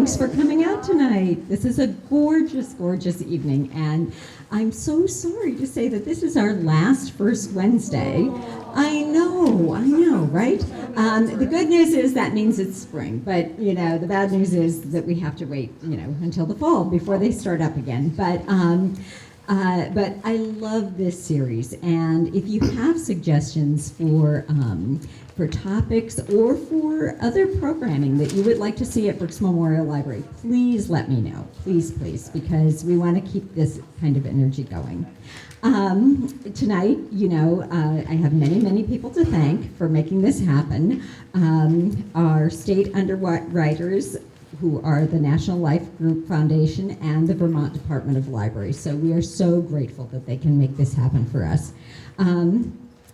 Thanks for coming out tonight. This is a gorgeous, gorgeous evening, and I'm so sorry to say that this is our last First Wednesday. I know, right? The good news is that means it's spring, but the bad news is that we have to wait, until the fall before they start up again. But I love this series, and if you have suggestions for topics or for other programming that you would like to see at Brooks Memorial Library, please let me know. Please, because we want to keep this kind of energy going. Tonight, I have many, many people to thank for making this happen. Our state underwriters, who are the National Life Group Foundation and the Vermont Department of Libraries. So we are so grateful that they can make this happen for us.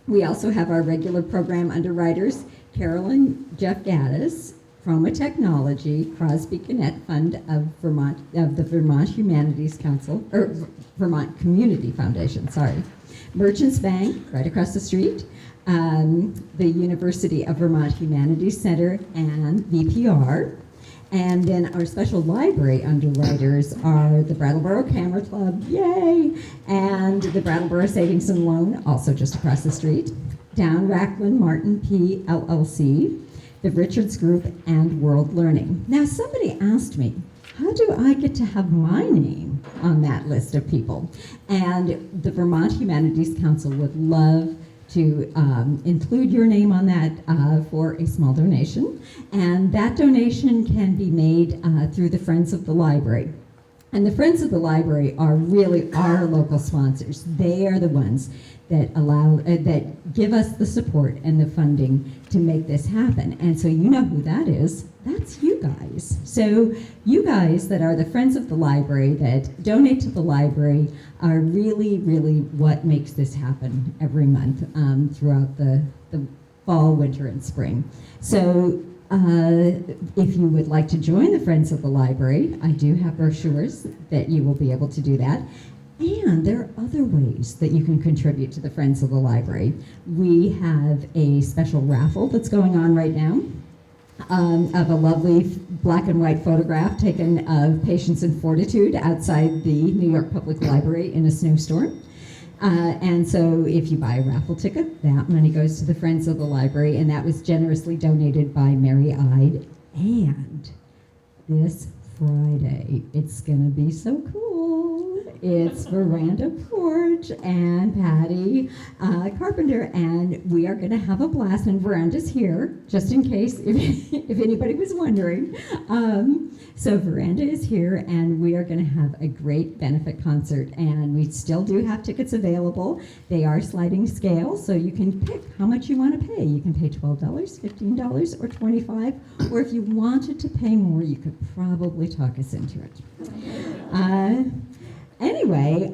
We also have our regular program underwriters, Carolyn Jeff Gaddis, Chroma Technology, Crosby Gannett Fund of the Vermont Humanities Council, or Vermont Community Foundation, sorry. Merchants Bank, right across the street, the University of Vermont Humanities Center, and VPR. And then our special library underwriters are the Brattleboro Camera Club, yay, and the Brattleboro Savings and Loan, also just across the street, Down Racklin Martin P. LLC, the Richards Group, and World Learning. Now, somebody asked me, how do I get to have my name on that list of people? And the Vermont Humanities Council would love to include your name on that for a small donation. And that donation can be made through the Friends of the Library. And the Friends of the Library are really our local sponsors. They are the ones that that give us the support and the funding to make this happen. And so you know who that is. That's you guys. So you guys that are the Friends of the Library that donate to the library are really, really what makes this happen every month throughout the fall, winter, and spring. So if you would like to join the Friends of the Library, I do have brochures that you will be able to do that. And there are other ways that you can contribute to the Friends of the Library. We have a special raffle that's going on right now of a lovely black and white photograph taken of Patience and Fortitude outside the New York Public Library in a snowstorm. And so if you buy a raffle ticket, that money goes to the Friends of the Library, and that was generously donated by Mary Ide. And this Friday, it's gonna be so cool. It's Veranda Porch and Patty Carpenter, and we are gonna have a blast, and Veranda's here, just in case, if anybody was wondering. So Veranda is here, and we are gonna have a great benefit concert, and we still do have tickets available. They are sliding scale, so you can pick how much you wanna pay. You can pay $12, $15, or $25, or if you wanted to pay more, you could probably talk us into it. Anyway,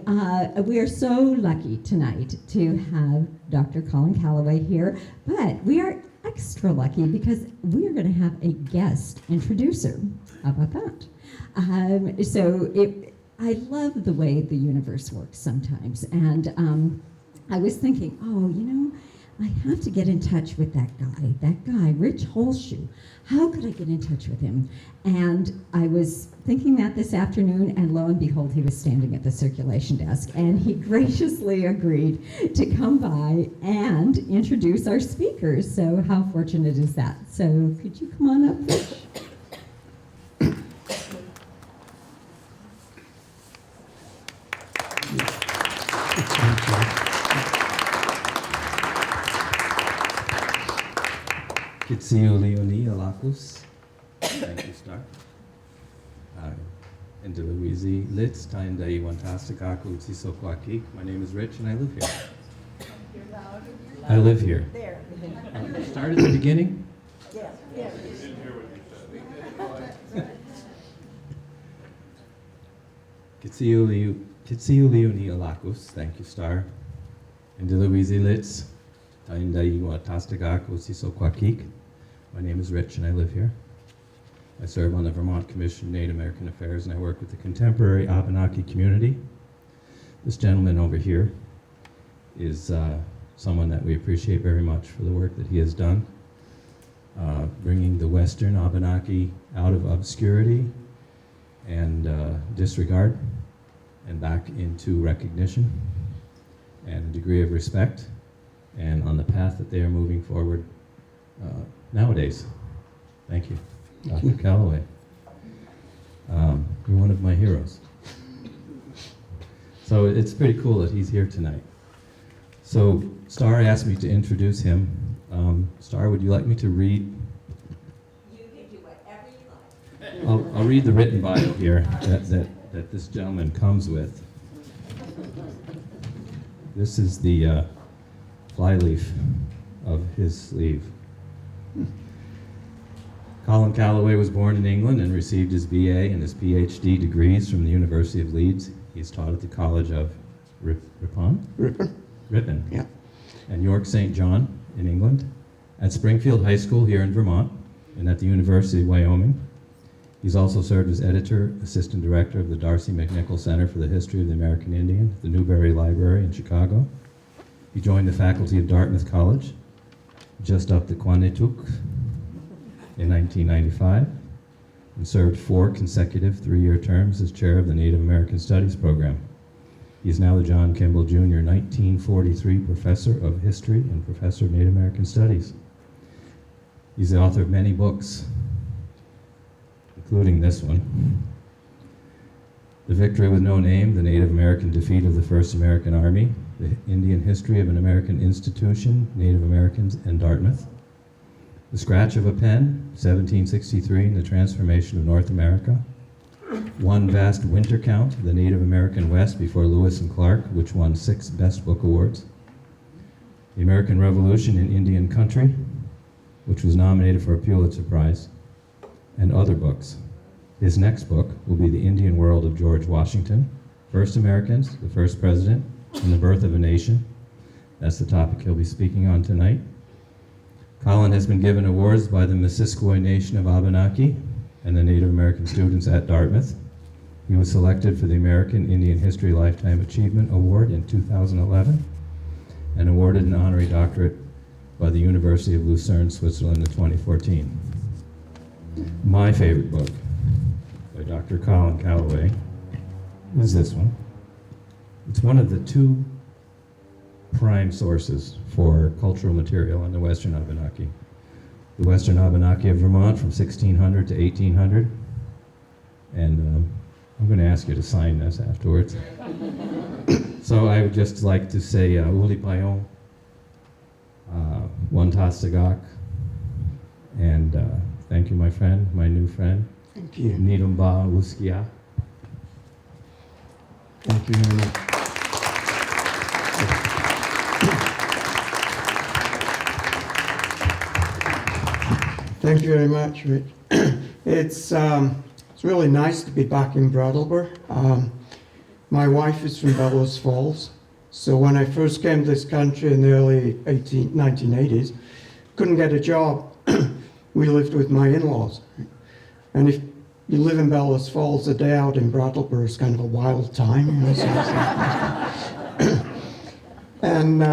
we are so lucky tonight to have Dr. Colin Calloway here, but we are extra lucky because we are going to have a guest introducer. How about that? I love the way the universe works sometimes, and I was thinking, I have to get in touch with that guy, Rich Holshoe. How could I get in touch with him? And I was thinking that this afternoon, and lo and behold, he was standing at the circulation desk, and he graciously agreed to come by and introduce our speakers. So how fortunate is that? So could you come on up, Rich? Kitsiuliuni Alakus. Thank you, Star. And Louise Litz, Tainda Iwantastakaku Tsisokwakik. My name is Rich and I live here. I live here. There. Start at the beginning? Yeah. Kitsiuliuni Alakus. Thank you, Star. And Louise Litz, Tainda Iwantastakaku Tsisokwakik. My name is Rich and I live here. I serve on the Vermont Commission on Native American Affairs, and I work with the contemporary Abenaki community. This gentleman over here is someone that we appreciate very much for the work that he has done, bringing the Western Abenaki out of obscurity and disregard, and back into recognition and a degree of respect, and on the path that they are moving forward nowadays. Thank you, Dr. Calloway. You're one of my heroes. So it's pretty cool that he's here tonight. So Star asked me to introduce him. Star, would you like me to read? You can do whatever you like. I'll read the written bio here that this gentleman comes with. This is the flyleaf of his sleeve. Colin Calloway was born in England and received his BA and his PhD degrees from the University of Leeds. He's taught at the College of Ripon, Yeah. and York St. John in England, at Springfield High School here in Vermont, and at the University of Wyoming. He's also served as editor, assistant director of the Darcy McNichol Center for the History of the American Indian at the Newberry Library in Chicago. He joined the faculty of Dartmouth College, just up the Quannetuk, in 1995, and served 4 consecutive 3-year terms as chair of the Native American Studies program. He is now the John Kimball Jr. 1943 Professor of History and Professor of Native American Studies. He's the author of many books, including this one, The Victory with No Name, The Native American Defeat of the First American Army, The Indian History of an American Institution, Native Americans, and Dartmouth, The Scratch of a Pen, 1763, and the Transformation of North America, One Vast Winter Count, The Native American West before Lewis and Clark, which won 6 Best Book Awards, The American Revolution in Indian Country, which was nominated for a Pulitzer Prize, and other books. His next book will be The Indian World of George Washington, First Americans, the First President, and the Birth of a Nation. That's the topic he'll be speaking on tonight. Colin has been given awards by the Missisquoi Nation of Abenaki and the Native American students at Dartmouth. He was selected for the American Indian History Lifetime Achievement Award in 2011 and awarded an honorary doctorate by the University of Lucerne, Switzerland in 2014. My favorite book by Dr. Colin Calloway is this one. It's one of the 2 prime sources for cultural material on the Western Abenaki. The Western Abenaki of Vermont from 1600 to 1800. And I'm going to ask you to sign this afterwards. So I would just like to say, Uli Payon, Wantastagak, and thank you, my friend, my new friend. Thank you. Nidumba Uskia. Thank you very much. Thank you very much, Rich. It's really nice to be back in Brattleboro. My wife is from Bellows Falls, so when I first came to this country in the early 1980s, couldn't get a job. We lived with my in-laws. And if you live in Bellows Falls, a day out in Brattleboro is kind of a wild time. You know, and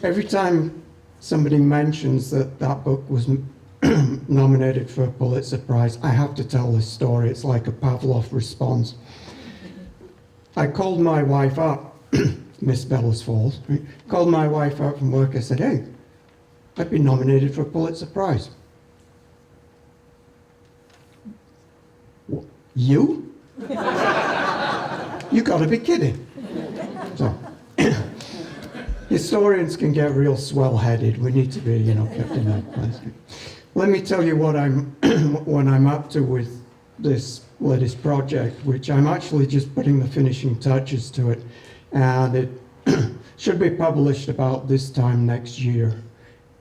every time somebody mentions that book was nominated for a Pulitzer Prize, I have to tell this story. It's like a Pavlov response. I called my wife up, Miss Bellows Falls, right? Called my wife up from work. I said, hey, I've been nominated for a Pulitzer Prize. You? You gotta be kidding. So, historians can get real swell-headed. We need to be, kept in that place. Let me tell you what I'm up to with this latest project, which I'm actually just putting the finishing touches to it, and it should be published about this time next year.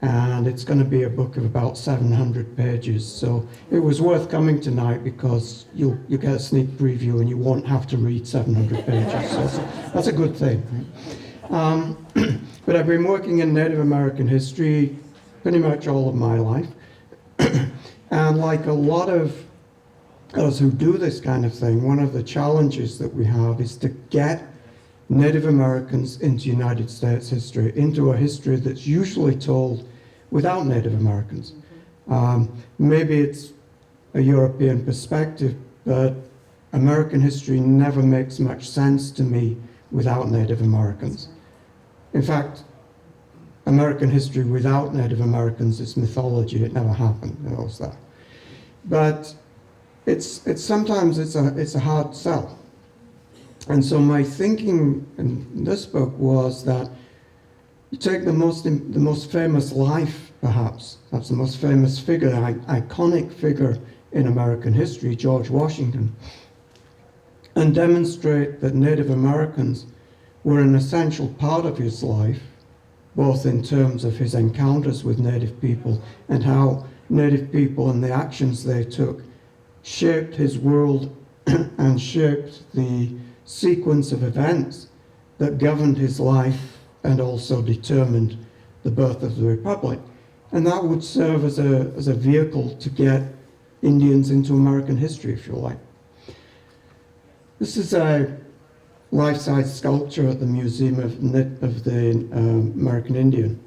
And it's going to be a book of about 700 pages. So it was worth coming tonight because you get a sneak preview and you won't have to read 700 pages. So that's a good thing. But I've been working in Native American history pretty much all of my life. And like a lot of us who do this kind of thing, one of the challenges that we have is to get Native Americans into United States history, into a history that's usually told without Native Americans. Maybe it's a European perspective, but American history never makes much sense to me without Native Americans. In fact, American history without Native Americans is mythology. It never happened. It was that. But it's sometimes it's a hard sell. And so my thinking in this book was that you take the most famous life, perhaps the most famous figure, iconic figure in American history, George Washington, and demonstrate that Native Americans were an essential part of his life, both in terms of his encounters with Native people and how Native people and the actions they took shaped his world and shaped the sequence of events that governed his life and also determined the birth of the Republic. And that would serve as a vehicle to get Indians into American history, if you like. This is a life-size sculpture at the Museum of the American Indian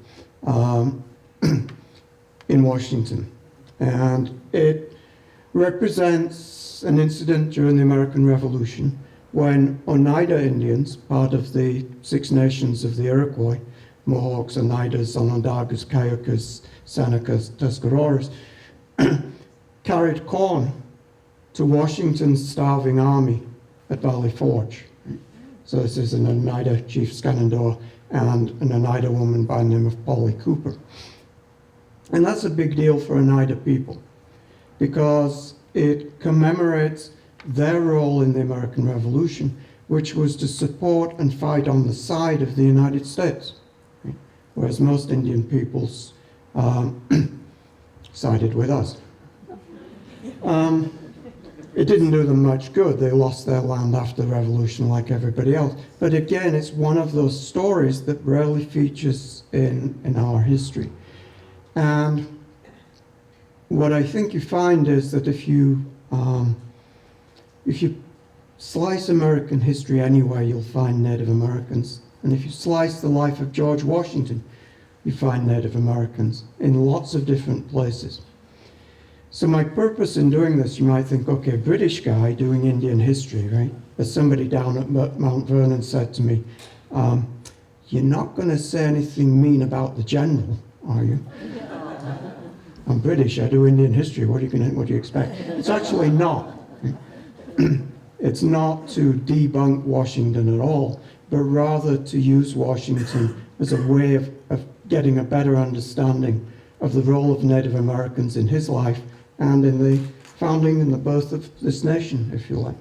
in Washington. And it represents an incident during the American Revolution when Oneida Indians, part of the Six Nations of the Iroquois, Mohawks, Oneidas, Onondagas, Cayugas, Senecas, Tuscaroras, carried corn to Washington's starving army at Valley Forge. So this is an Oneida chief, Shenandoah, and an Oneida woman by the name of Polly Cooper. And that's a big deal for Oneida people because it commemorates their role in the American Revolution, which was to support and fight on the side of the United States, whereas most Indian peoples sided with us. It didn't do them much good. They lost their land after the revolution like everybody else. But again, it's one of those stories that rarely features in our history. And what I think you find is that if you slice American history anywhere, you'll find Native Americans. And if you slice the life of George Washington, you find Native Americans in lots of different places. So my purpose in doing this, you might think, okay, British guy doing Indian history, right? As somebody down at Mount Vernon said to me, you're not going to say anything mean about the general, are you? I'm British, I do Indian history, what do you expect? It's actually not. It's not to debunk Washington at all, but rather to use Washington as a way of getting a better understanding of the role of Native Americans in his life and in the founding and the birth of this nation, if you like.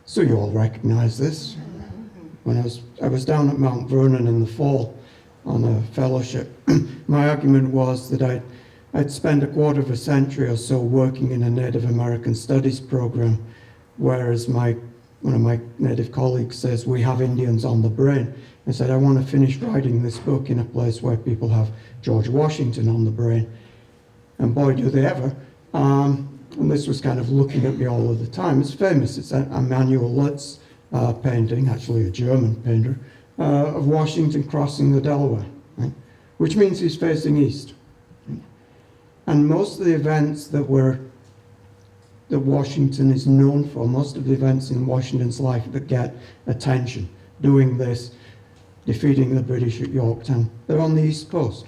So you all recognize this. When I was down at Mount Vernon in the fall on a fellowship, my argument was that I'd spent a quarter of a century or so working in a Native American studies program, whereas one of my Native colleagues says, we have Indians on the brain. I said, I want to finish writing this book in a place where people have George Washington on the brain. And boy, do they ever. And this was kind of looking at me all of the time. It's famous. It's a Manuel Lutz painting, actually a German painter, of Washington crossing the Delaware, right? Which means he's facing east. Right? And most of the events that Washington is known for, most of the events in Washington's life that get attention, doing this, defeating the British at Yorktown, they're on the East Coast.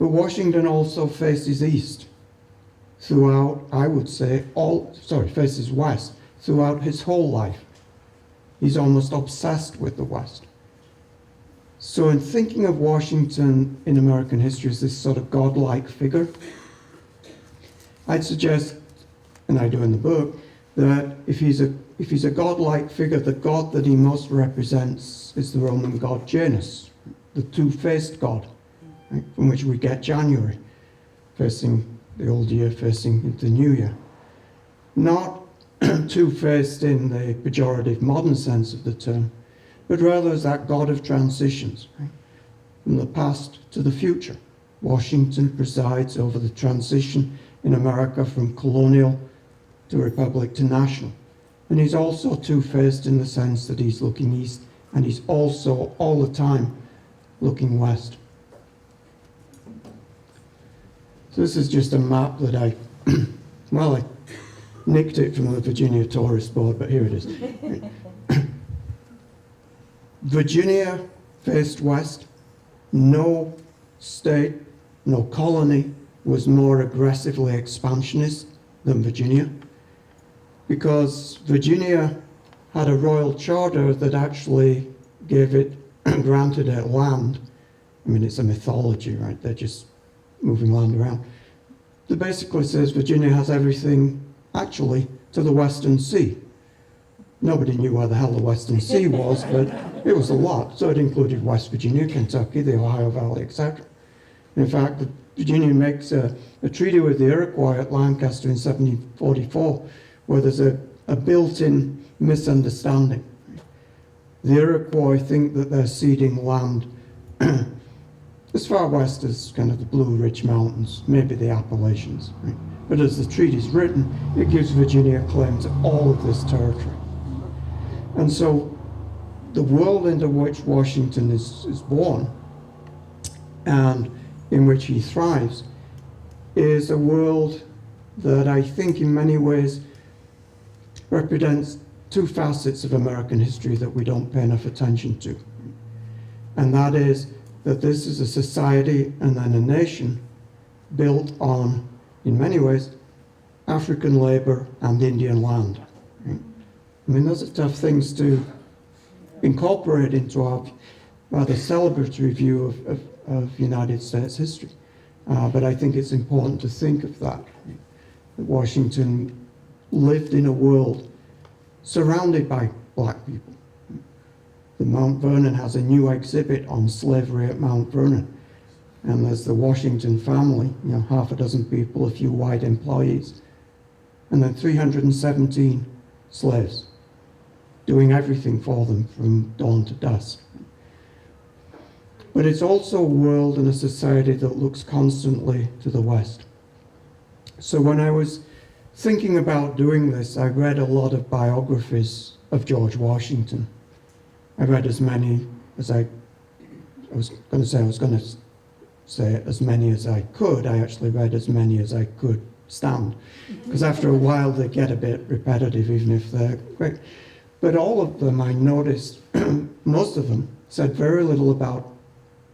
But Washington also faces east throughout, I would say, faces west throughout his whole life. He's almost obsessed with the West. So in thinking of Washington in American history as this sort of godlike figure, I'd suggest, and I do in the book, that if he's a godlike figure, the god that he most represents is the Roman god Janus, the two-faced god, right, from which we get January, facing the old year, facing into the new year. Not two-faced in the pejorative modern sense of the term, but rather as that god of transitions, right, from the past to the future. Washington presides over the transition in America from colonial to republic to national. And he's also two-faced in the sense that he's looking east, and he's also all the time looking west. So this is just a map that I nicked it from the Virginia Tourist Board, but here it is. Virginia faced west. No state, no colony was more aggressively expansionist than Virginia, because Virginia had a royal charter that actually gave it, granted it land. I mean, it's a mythology, right? They're just moving land around. That basically says Virginia has everything, actually, to the Western Sea. Nobody knew where the hell the Western Sea was, but it was a lot. So it included West Virginia, Kentucky, the Ohio Valley, etc. In fact, Virginia makes a treaty with the Iroquois at Lancaster in 1744, where there's a built-in misunderstanding. The Iroquois think that they're ceding land as far west as kind of the Blue Ridge Mountains, maybe the Appalachians. Right? But as the treaty's written, it gives Virginia a claim to all of this territory. And so the world into which Washington is born and in which he thrives is a world that I think in many ways represents two facets of American history that we don't pay enough attention to. And that is that this is a society and then a nation built on, in many ways, African labor and Indian land. Right? I mean, those are tough things to incorporate into our rather celebratory view of United States history. But I think it's important to think of that. That Washington lived in a world surrounded by black people. The Mount Vernon has a new exhibit on slavery at Mount Vernon. And there's the Washington family, half a dozen people, a few white employees, and then 317 slaves, doing everything for them from dawn to dusk. But it's also a world and a society that looks constantly to the West. So when I was thinking about doing this, I read a lot of biographies of George Washington. I read as many as I was going to say as many as I could. I actually read as many as I could stand, because after a while they get a bit repetitive, even if they're great. But all of them, I noticed, most of them said very little about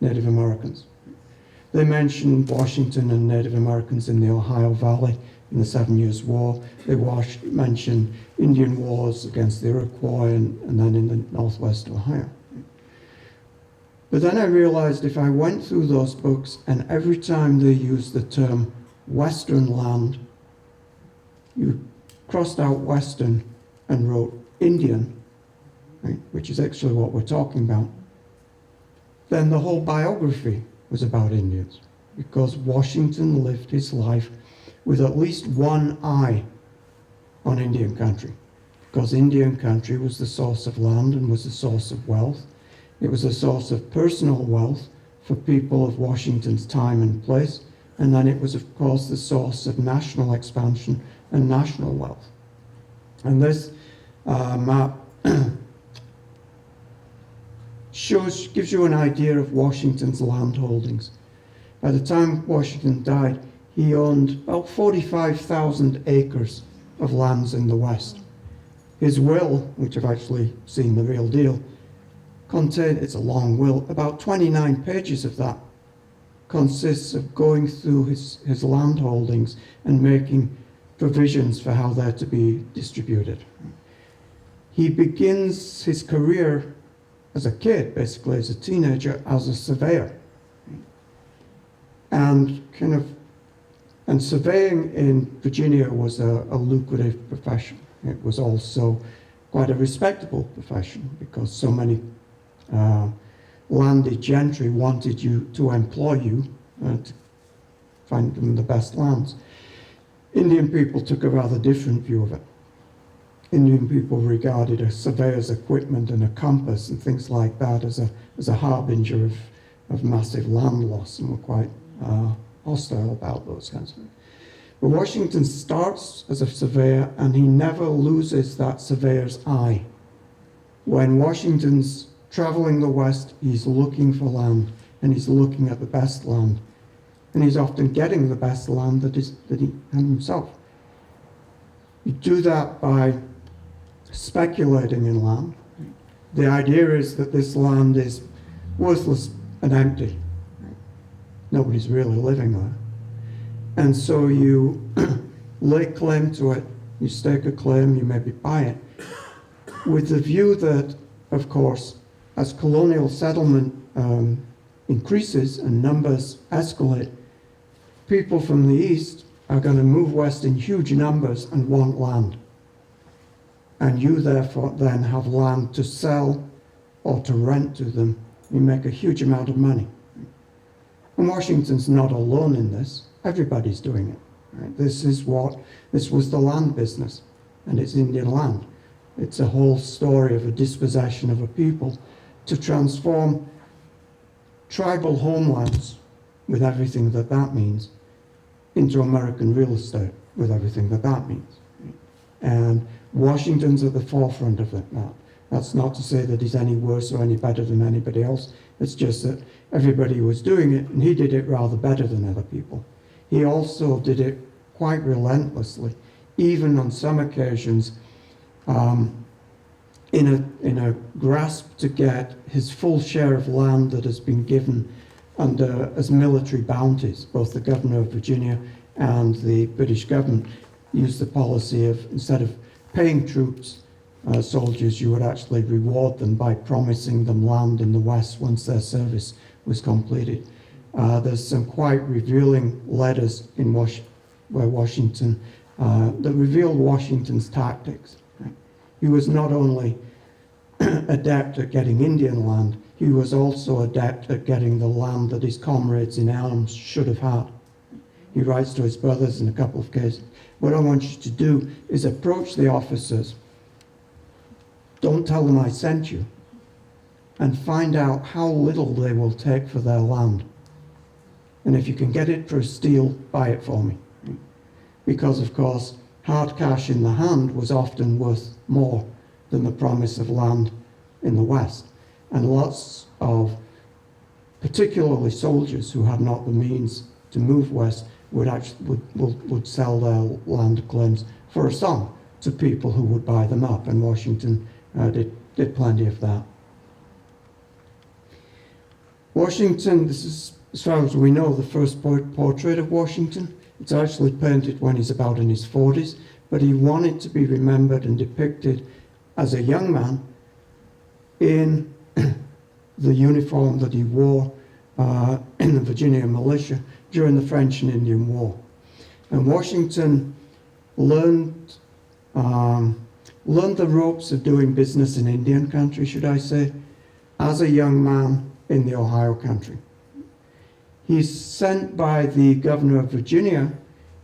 Native Americans. They mentioned Washington and Native Americans in the Ohio Valley in the 7 Years' War. They mentioned Indian wars against the Iroquois and then in the northwest Ohio. But then I realized if I went through those books and every time they used the term Western land, you crossed out Western and wrote Indian, right, which is actually what we're talking about, then the whole biography was about Indians, because Washington lived his life with at least one eye on Indian country, because Indian country was the source of land and was the source of wealth. It was a source of personal wealth for people of Washington's time and place, and then it was, of course, the source of national expansion and national wealth. And this map gives you an idea of Washington's land holdings. By the time Washington died, he owned about 45,000 acres of lands in the West. His will, which I've actually seen the real deal, it's a long will, about 29 pages of that consists of going through his land holdings and making provisions for how they're to be distributed. He begins his career as a kid, basically as a teenager, as a surveyor. And surveying in Virginia was a lucrative profession. It was also quite a respectable profession because so many landed gentry wanted you to employ you to find them the best lands. Indian people took a rather different view of it. Indian people regarded a surveyor's equipment and a compass and things like that as a harbinger of massive land loss, and were quite hostile about those kinds of things. But Washington starts as a surveyor, and he never loses that surveyor's eye. When Washington's traveling the West, he's looking for land, and he's looking at the best land, and he's often getting the best land that he had himself. You do that by speculating in land. The idea is that this land is worthless and empty. Nobody's really living there. And so you lay claim to it, you stake a claim, you maybe buy it, with the view that, of course, as colonial settlement increases and numbers escalate, people from the east are going to move west in huge numbers and want land. And you therefore then have land to sell or to rent to them. You make a huge amount of money. And Washington's not alone in this. Everybody's doing it. Right? This was the land business, and it's Indian land. It's a whole story of a dispossession of a people to transform tribal homelands, with everything that that means, into American real estate, with everything that that means. And Washington's at the forefront of it now. That's not to say that he's any worse or any better than anybody else. It's just that everybody was doing it, and he did it rather better than other people. He also did it quite relentlessly, even on some occasions, in a grasp to get his full share of land that has been given under as military bounties. Both the governor of Virginia and the British government used the policy of, instead of paying troops, soldiers, you would actually reward them by promising them land in the West once their service was completed. There's some quite revealing letters in where Washington that revealed Washington's tactics. Right? He was not only adept at getting Indian land, he was also adept at getting the land that his comrades in arms should have had. He writes to his brothers in a couple of cases, what I want you to do is approach the officers, don't tell them I sent you, and find out how little they will take for their land. And if you can get it for a steal, buy it for me. Because, of course, hard cash in the hand was often worth more than the promise of land in the West. And lots of, particularly soldiers who had not the means to move west, would sell their land claims for a song to people who would buy them up. And Washington did plenty of that. Washington, this is, as far as we know, the first portrait of Washington. It's actually painted when he's about in his 40s, but he wanted to be remembered and depicted as a young man in the uniform that he wore in the Virginia militia during the French and Indian War. And Washington learned the ropes of doing business in Indian country, should I say, as a young man in the Ohio country. He's sent by the governor of Virginia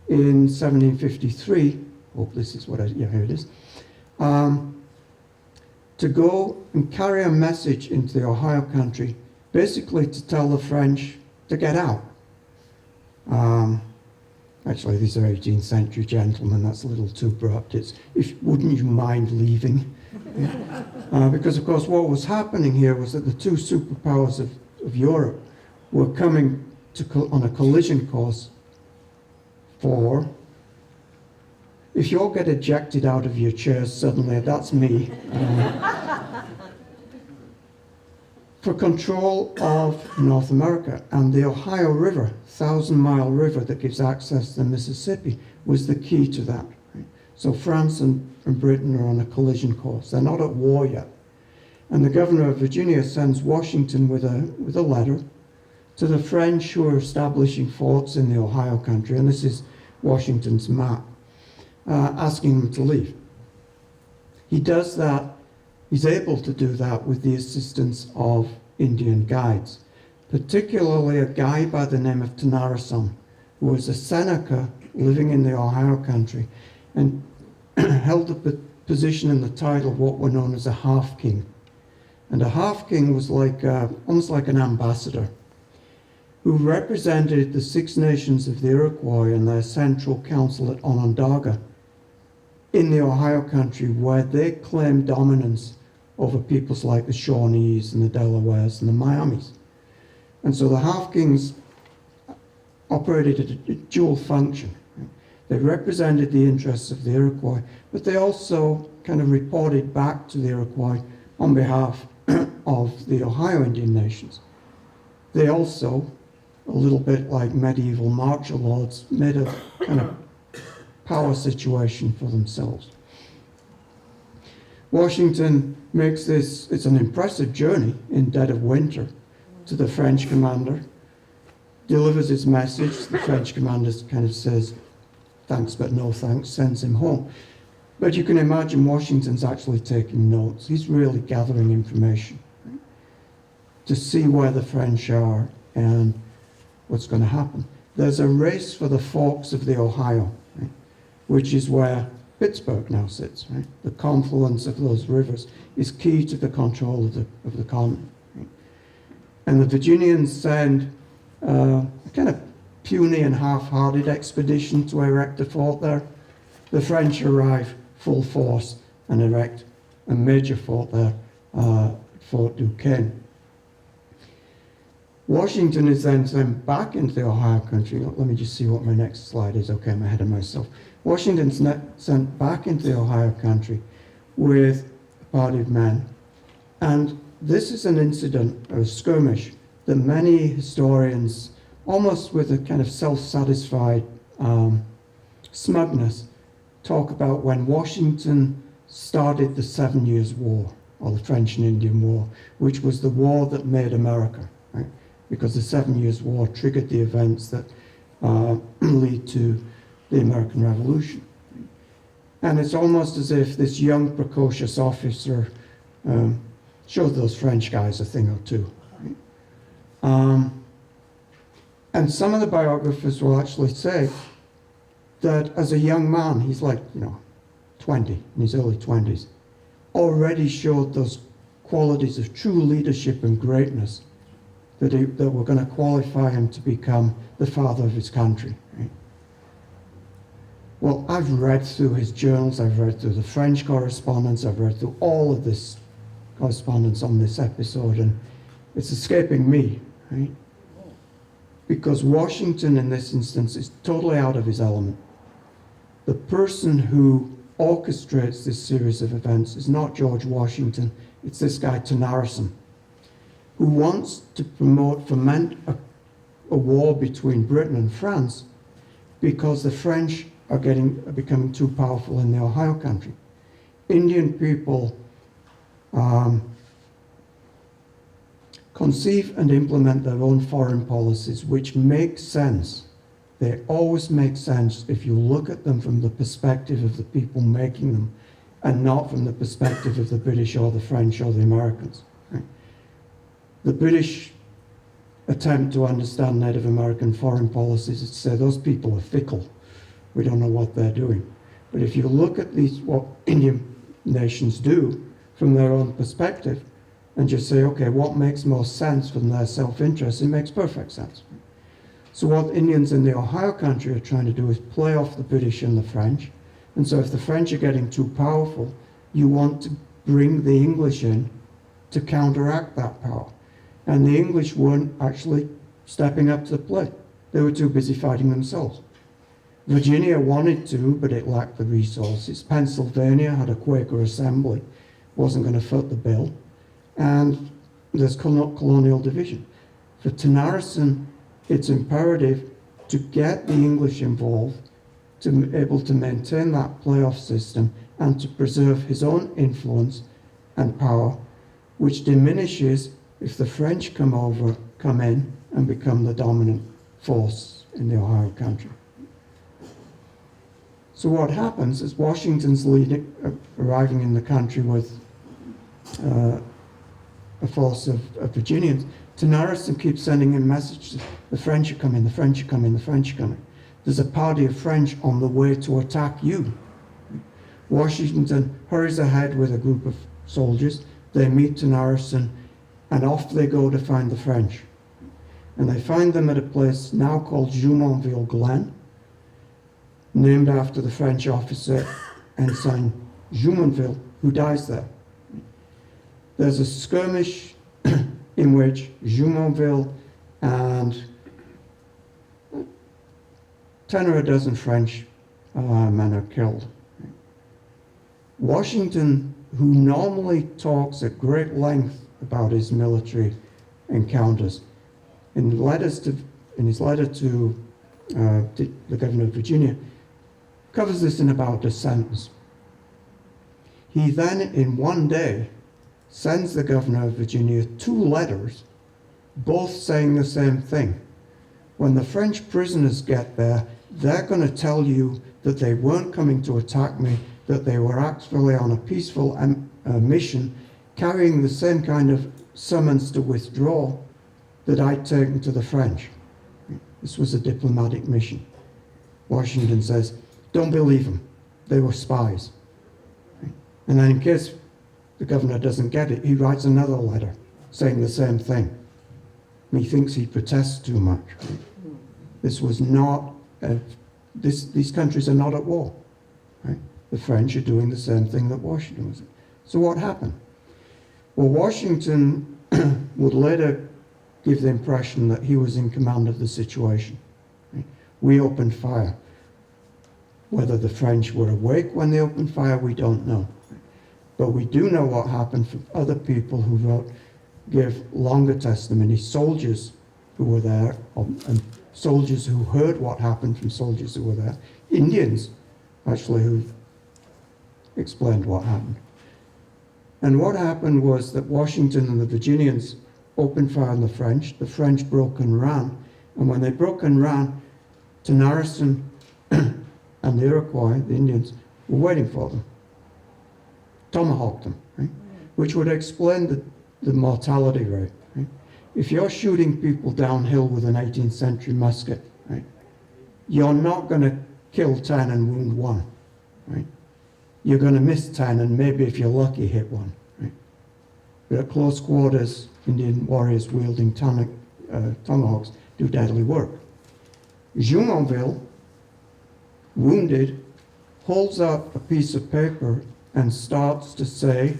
in 1753, hope this is what yeah, here it is, to go and carry a message into the Ohio country, basically to tell the French to get out. Actually, these are 18th century gentlemen, that's a little too abrupt. Wouldn't you mind leaving? Because, of course, what was happening here was that the two superpowers of Europe were coming on a collision course for, if you all get ejected out of your chairs suddenly, that's me, for control of North America. And the Ohio River, 1,000-mile river that gives access to the Mississippi, was the key to that. Right? So France and Britain are on a collision course. They're not at war yet. And the governor of Virginia sends Washington with a letter to the French who are establishing forts in the Ohio country, and this is Washington's map, asking them to leave. He does that, he's able to do that with the assistance of Indian guides, particularly a guy by the name of Tanarasan, who was a Seneca living in the Ohio country and held the position and the title of what were known as a half-king. And a half-king was like almost like an ambassador, who represented the Six Nations of the Iroquois and their central council at Onondaga in the Ohio country, where they claimed dominance over peoples like the Shawnees and the Delawares and the Miamis. And so the half-kings operated at a dual function. They represented the interests of the Iroquois, but they also kind of reported back to the Iroquois on behalf of the Ohio Indian nations. They also, a little bit like medieval martial lords, made a kind of power situation for themselves. Washington makes this, it's an impressive journey in dead of winter to the French commander, delivers his message. The French commander kind of says, thanks but no thanks, sends him home. But you can imagine Washington's actually taking notes. He's really gathering information, right, to see where the French are and what's going to happen. There's a race for the forks of the Ohio, right, which is where Pittsburgh now sits. Right? The confluence of those rivers is key to the control of the continent. Right? And the Virginians send a kind of puny and half-hearted expedition to erect a fort there. The French arrive full force and erect a major fort there, Fort Duquesne. Washington is then sent back into the Ohio country. Let me just see what my next slide is. Okay, I'm ahead of myself. Washington's sent back into the Ohio country with a party of men. And this is an incident, or a skirmish, that many historians, almost with a kind of self-satisfied smugness, talk about when Washington started the 7 Years' War, or the French and Indian War, which was the war that made America, right? Because the 7 Years' War triggered the events that lead to the American Revolution. And it's almost as if this young, precocious officer showed those French guys a thing or two. Right? And some of the biographers will actually say that as a young man, he's like, 20, in his early 20s, already showed those qualities of true leadership and greatness that were going to qualify him to become the father of his country. Right? Well, I've read through his journals, I've read through the French correspondence, I've read through all of this correspondence on this episode, and it's escaping me, right? Because Washington, in this instance, is totally out of his element. The person who orchestrates this series of events is not George Washington, it's this guy Tennyson, who wants to foment a war between Britain and France because the French are becoming too powerful in the Ohio country. Indian people conceive and implement their own foreign policies, which make sense. They always make sense if you look at them from the perspective of the people making them, and not from the perspective of the British or the French or the Americans. Right? The British attempt to understand Native American foreign policies is to say those people are fickle. We don't know what they're doing. But if you look at what Indian nations do from their own perspective, and just say, okay, what makes most sense from their self-interest, it makes perfect sense. So what Indians in the Ohio country are trying to do is play off the British and the French. And so if the French are getting too powerful, you want to bring the English in to counteract that power. And the English weren't actually stepping up to the plate. They were too busy fighting themselves. Virginia wanted to, but it lacked the resources. Pennsylvania had a Quaker assembly, wasn't going to foot the bill. And there's colonial division. For Tennyson, it's imperative to get the English involved, to be able to maintain that playoff system and to preserve his own influence and power, which diminishes if the French come in and become the dominant force in the Ohio country. So what happens is Washington's arriving in the country with a force of Virginians. Tennyson keeps sending him messages. The French are coming, the French are coming, the French are coming. There's a party of French on the way to attack you. Washington hurries ahead with a group of soldiers. They meet Tennyson, and off they go to find the French. And they find them at a place now called Jumonville Glen, named after the French officer Ensign Jumonville, who dies there. There's a skirmish in which Jumonville and 10 or a dozen French men are killed. Washington, who normally talks at great length about his military encounters, in his letter to the governor of Virginia, covers this in about a sentence. He then, in one day, sends the governor of Virginia 2 letters, both saying the same thing. When the French prisoners get there, they're going to tell you that they weren't coming to attack me, that they were actually on a peaceful mission, carrying the same kind of summons to withdraw that I'd taken to the French. This was a diplomatic mission. Washington says, don't believe them. They were spies. And then in case the governor doesn't get it, he writes another letter saying the same thing. He thinks he protests too much. This was not, these countries are not at war. Right? The French are doing the same thing that Washington was. So what happened? Well, Washington would later give the impression that he was in command of the situation. Right? We opened fire. Whether the French were awake when they opened fire, we don't know. But we do know what happened from other people who gave longer testimony, soldiers who were there, and soldiers who heard what happened from soldiers who were there, Indians, actually, who explained what happened. And what happened was that Washington and the Virginians opened fire on the French broke and ran, and when they broke and ran, Tennyson and the Iroquois, the Indians, were waiting for them. Tomahawked them, right? Which would explain the mortality rate. Right? If you're shooting people downhill with an 18th century musket, right, you're not going to kill 10 and wound 1. Right? You're going to miss 10 and maybe, if you're lucky, hit 1. Right? But at close quarters, Indian warriors wielding tomahawks do deadly work. Jumonville, wounded, holds up a piece of paper and starts to say,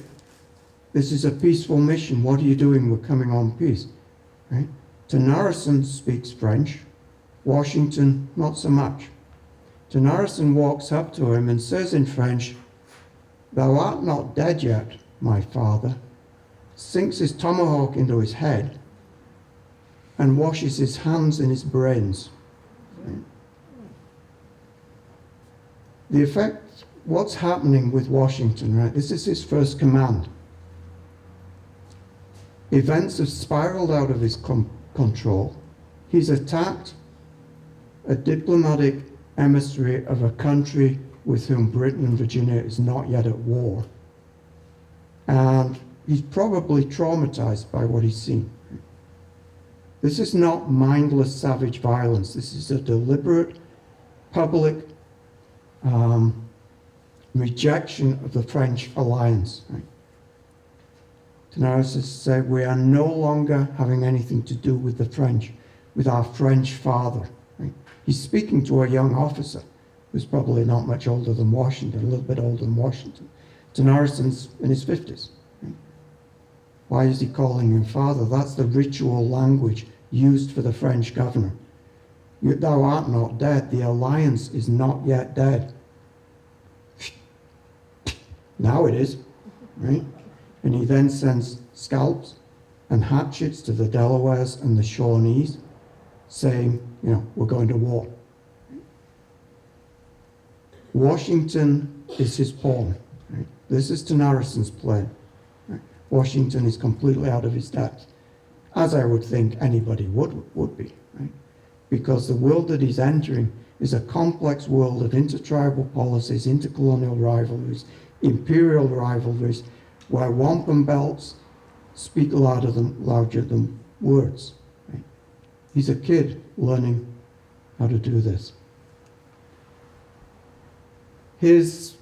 this is a peaceful mission. What are you doing? We're coming on peace. Right? Tennyson speaks French. Washington, not so much. Tennyson walks up to him and says in French, thou art not dead yet, my father, sinks his tomahawk into his head and washes his hands in his brains. Right? The effect, what's happening with Washington, right? This is his first command. Events have spiraled out of his control. He's attacked a diplomatic emissary of a country with whom Britain and Virginia is not yet at war. And he's probably traumatized by what he's seen. This is not mindless, savage violence. This is a deliberate, public rejection of the French alliance. Right? Tennyson said, we are no longer having anything to do with the French, with our French father. Right? He's speaking to a young officer who's probably not much older than Washington, a little bit older than Washington. Tennyson's in his 50s. Right? Why is he calling him father? That's the ritual language used for the French governor. Thou art not dead. The alliance is not yet dead. Now it is, right? And he then sends scalps and hatchets to the Delawares and the Shawnees, saying, we're going to war. Washington is his pawn. Right? This is Tennyson's plan. Right? Washington is completely out of his depth, as I would think anybody would be, right? Because the world that he's entering is a complex world of intertribal policies, intercolonial rivalries, imperial rivalries, where wampum belts speak louder than words. Right? He's a kid learning how to do this. His,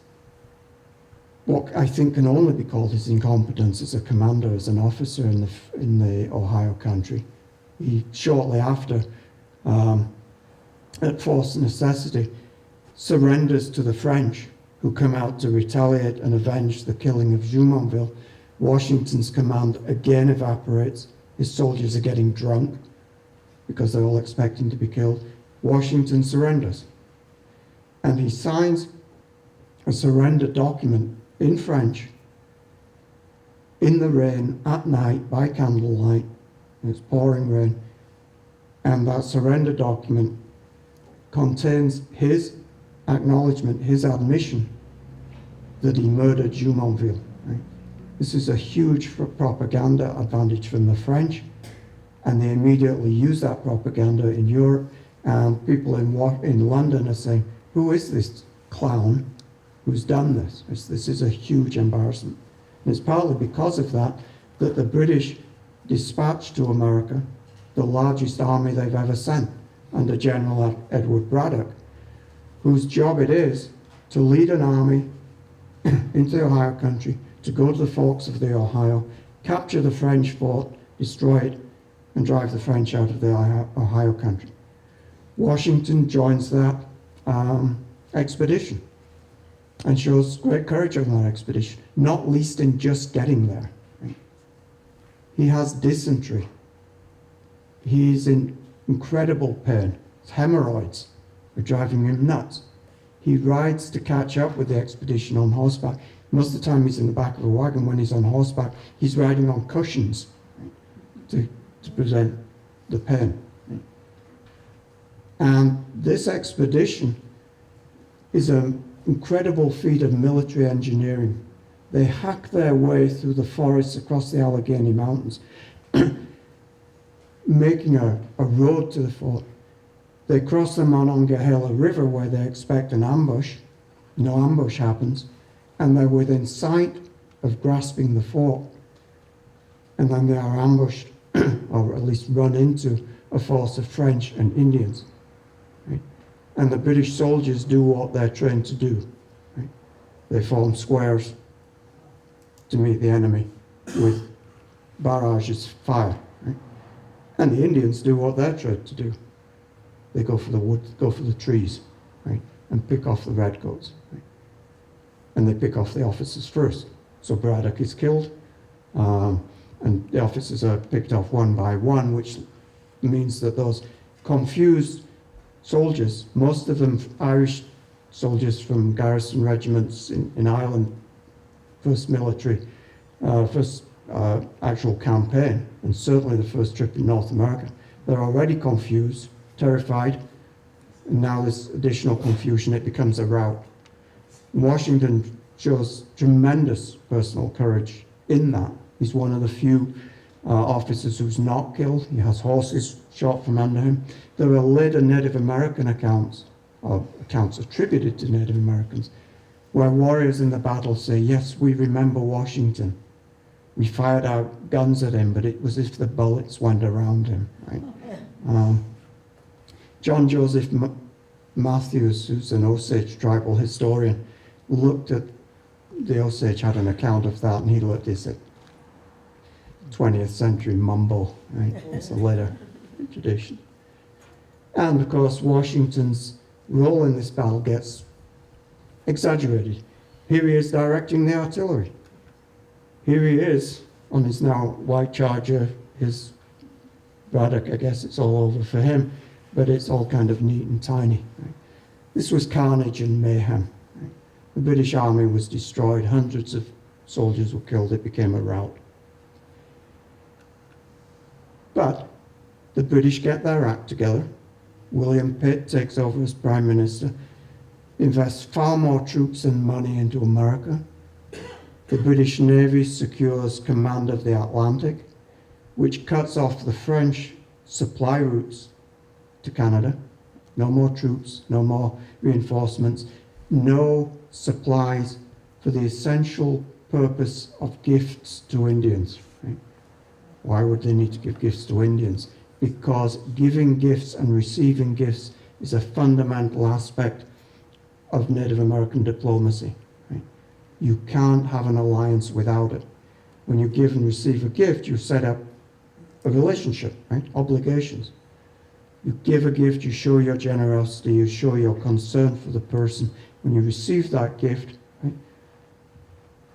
what I think can only be called his incompetence as a commander, as an officer in the Ohio country. He shortly after, at forced necessity, surrenders to the French, who come out to retaliate and avenge the killing of Jumonville. Washington's command again evaporates. His soldiers are getting drunk because they're all expecting to be killed. Washington surrenders. and he signs a surrender document in French in the rain at night by candlelight, and it's pouring rain, and that surrender document contains his acknowledgement, his admission that he murdered Jumonville. Right? This is a huge propaganda advantage from the French, and they immediately use that propaganda in Europe, and people in London are saying, who is this clown who's done this? This is a huge embarrassment. And it's partly because of that that the British dispatched to America the largest army they've ever sent under General Edward Braddock, whose job it is to lead an army into the Ohio country, to go to the forks of the Ohio, capture the French fort, destroy it, and drive the French out of the Ohio country. Washington joins that expedition and shows great courage on that expedition, not least in just getting there. Right? He has dysentery. He's in incredible pain. His hemorrhoids are driving him nuts. He rides to catch up with the expedition on horseback. Most of the time he's in the back of a wagon. When he's on horseback, he's riding on cushions, right, to present the pain. Right? And this expedition is an incredible feat of military engineering. They hack their way through the forests across the Allegheny Mountains, making a road to the fort. They cross the Monongahela River where they expect an ambush. No ambush happens, and they're within sight of grasping the fort. And then they are ambushed, or at least run into, a force of French and Indians. Right? And the British soldiers do what they're trained to do. Right? They form squares to meet the enemy with barrages fire. Right? And the Indians do what they're trained to do. They go for the wood, go for the trees, right, and pick off the redcoats. Right? And they pick off the officers first. So Braddock is killed, and the officers are picked off one by one, which means that those confused soldiers, most of them Irish soldiers from garrison regiments in Ireland, first actual campaign, and certainly the first trip in North America, they're already confused, terrified, and now this additional confusion, it becomes a rout. Washington shows tremendous personal courage in that. He's one of the few officers who's not killed. He has horses shot from under him. There are later Native American accounts, or accounts attributed to Native Americans, where warriors in the battle say, yes, we remember Washington. We fired our guns at him, but it was as if the bullets went around him. Right? John Joseph Matthews, who's an Osage tribal historian, looked at the Osage, had an account of that, and he looked at it. 20th century mumbo, right? It's a later tradition. And of course, Washington's role in this battle gets exaggerated. Here he is directing the artillery. Here he is on his now white Charger, his Braddock, I guess it's all over for him, but it's all kind of neat and tiny. Right? This was carnage and mayhem. Right? The British army was destroyed, hundreds of soldiers were killed, it became a rout. But the British get their act together. William Pitt takes over as Prime Minister, invests far more troops and money into America. The British Navy secures command of the Atlantic, which cuts off the French supply routes to Canada. No more troops, no more reinforcements, no supplies for the essential purpose of gifts to Indians. Right? Why would they need to give gifts to Indians? Because giving gifts and receiving gifts is a fundamental aspect of Native American diplomacy. Right? You can't have an alliance without it. When you give and receive a gift, you set up a relationship, right? Obligations. You give a gift, you show your generosity, you show your concern for the person. When you receive that gift, right,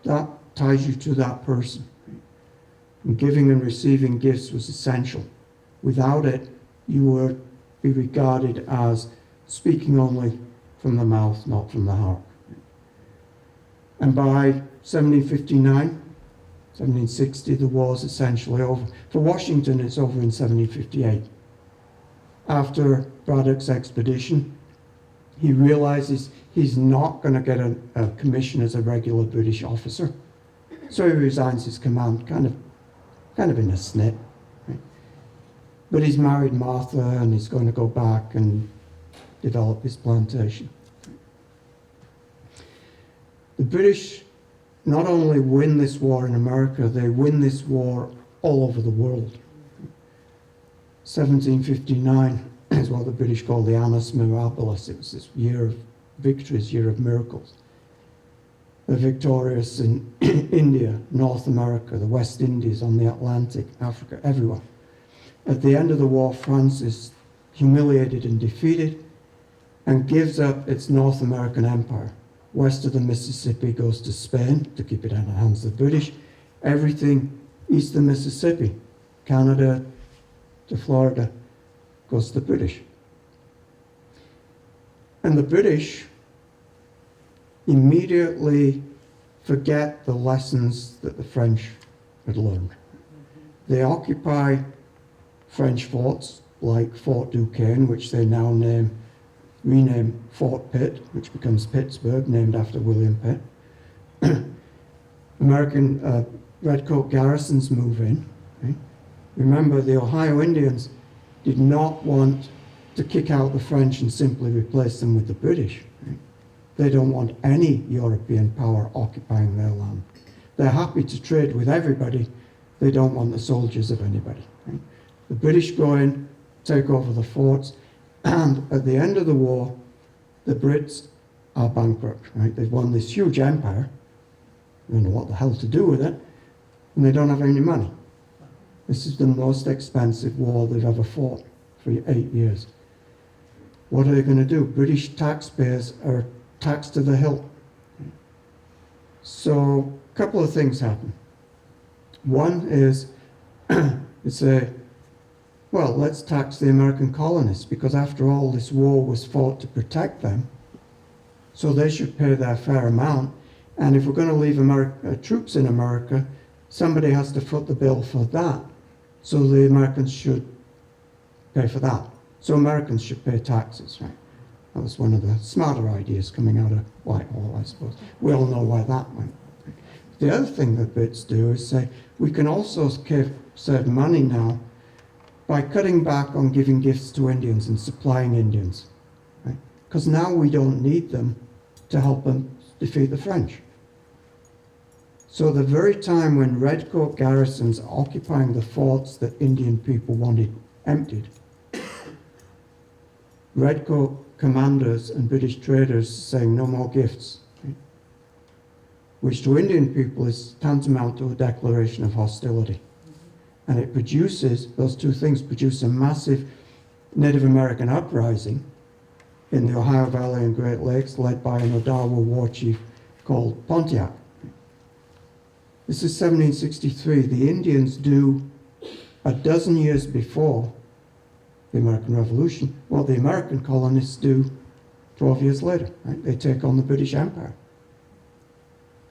that ties you to that person. Right? And giving and receiving gifts was essential. Without it, you would be regarded as speaking only from the mouth, not from the heart. And by 1759, 1760, the war's essentially over. For Washington, it's over in 1758. After Braddock's expedition, he realizes he's not going to get a commission as a regular British officer. So he resigns his command, kind of in a snip. Right? But he's married Martha, and he's going to go back and develop his plantation. The British not only win this war in America, they win this war all over the world. 1759 is what the British call the Annus Mirabilis. It was this year of victories, year of miracles. They're victorious in India, North America, the West Indies, on the Atlantic, Africa, everywhere. At the end of the war, France is humiliated and defeated and gives up its North American empire. West of the Mississippi goes to Spain to keep it in the hands of the British. Everything east of the Mississippi, Canada to Florida, goes to the British. And the British immediately forget the lessons that the French had learned. They occupy French forts like Fort Duquesne, which they now rename Fort Pitt, which becomes Pittsburgh, named after William Pitt. American redcoat garrisons move in. Okay? Remember, the Ohio Indians did not want to kick out the French and simply replace them with the British. Right? They don't want any European power occupying their land. They're happy to trade with everybody. They don't want the soldiers of anybody. Right? The British go in, take over the forts, and at the end of the war, the Brits are bankrupt. Right? They've won this huge empire. They don't know what the hell to do with it, and they don't have any money. This is the most expensive war they've ever fought for 8 years. What are they going to do? British taxpayers are taxed to the hilt. So a couple of things happen. One is they say, well, let's tax the American colonists, because after all, this war was fought to protect them, so they should pay their fair amount. And if we're going to leave troops in America, somebody has to foot the bill for that. So the Americans should pay for that. So Americans should pay taxes, right? That was one of the smarter ideas coming out of Whitehall, I suppose. We all know why that went. The other thing the Brits do is say, we can also save money now by cutting back on giving gifts to Indians and supplying Indians, right? Because now we don't need them to help them defeat the French. So the very time when redcoat garrisons are occupying the forts that Indian people wanted emptied, redcoat commanders and British traders saying no more gifts, right? Which to Indian people is tantamount to a declaration of hostility. And it produces, those two things produce a massive Native American uprising in the Ohio Valley and Great Lakes, led by an Odawa war chief called Pontiac. This is 1763. The Indians do, a dozen years before the American Revolution, what the American colonists do 12 years later. Right? They take on the British Empire.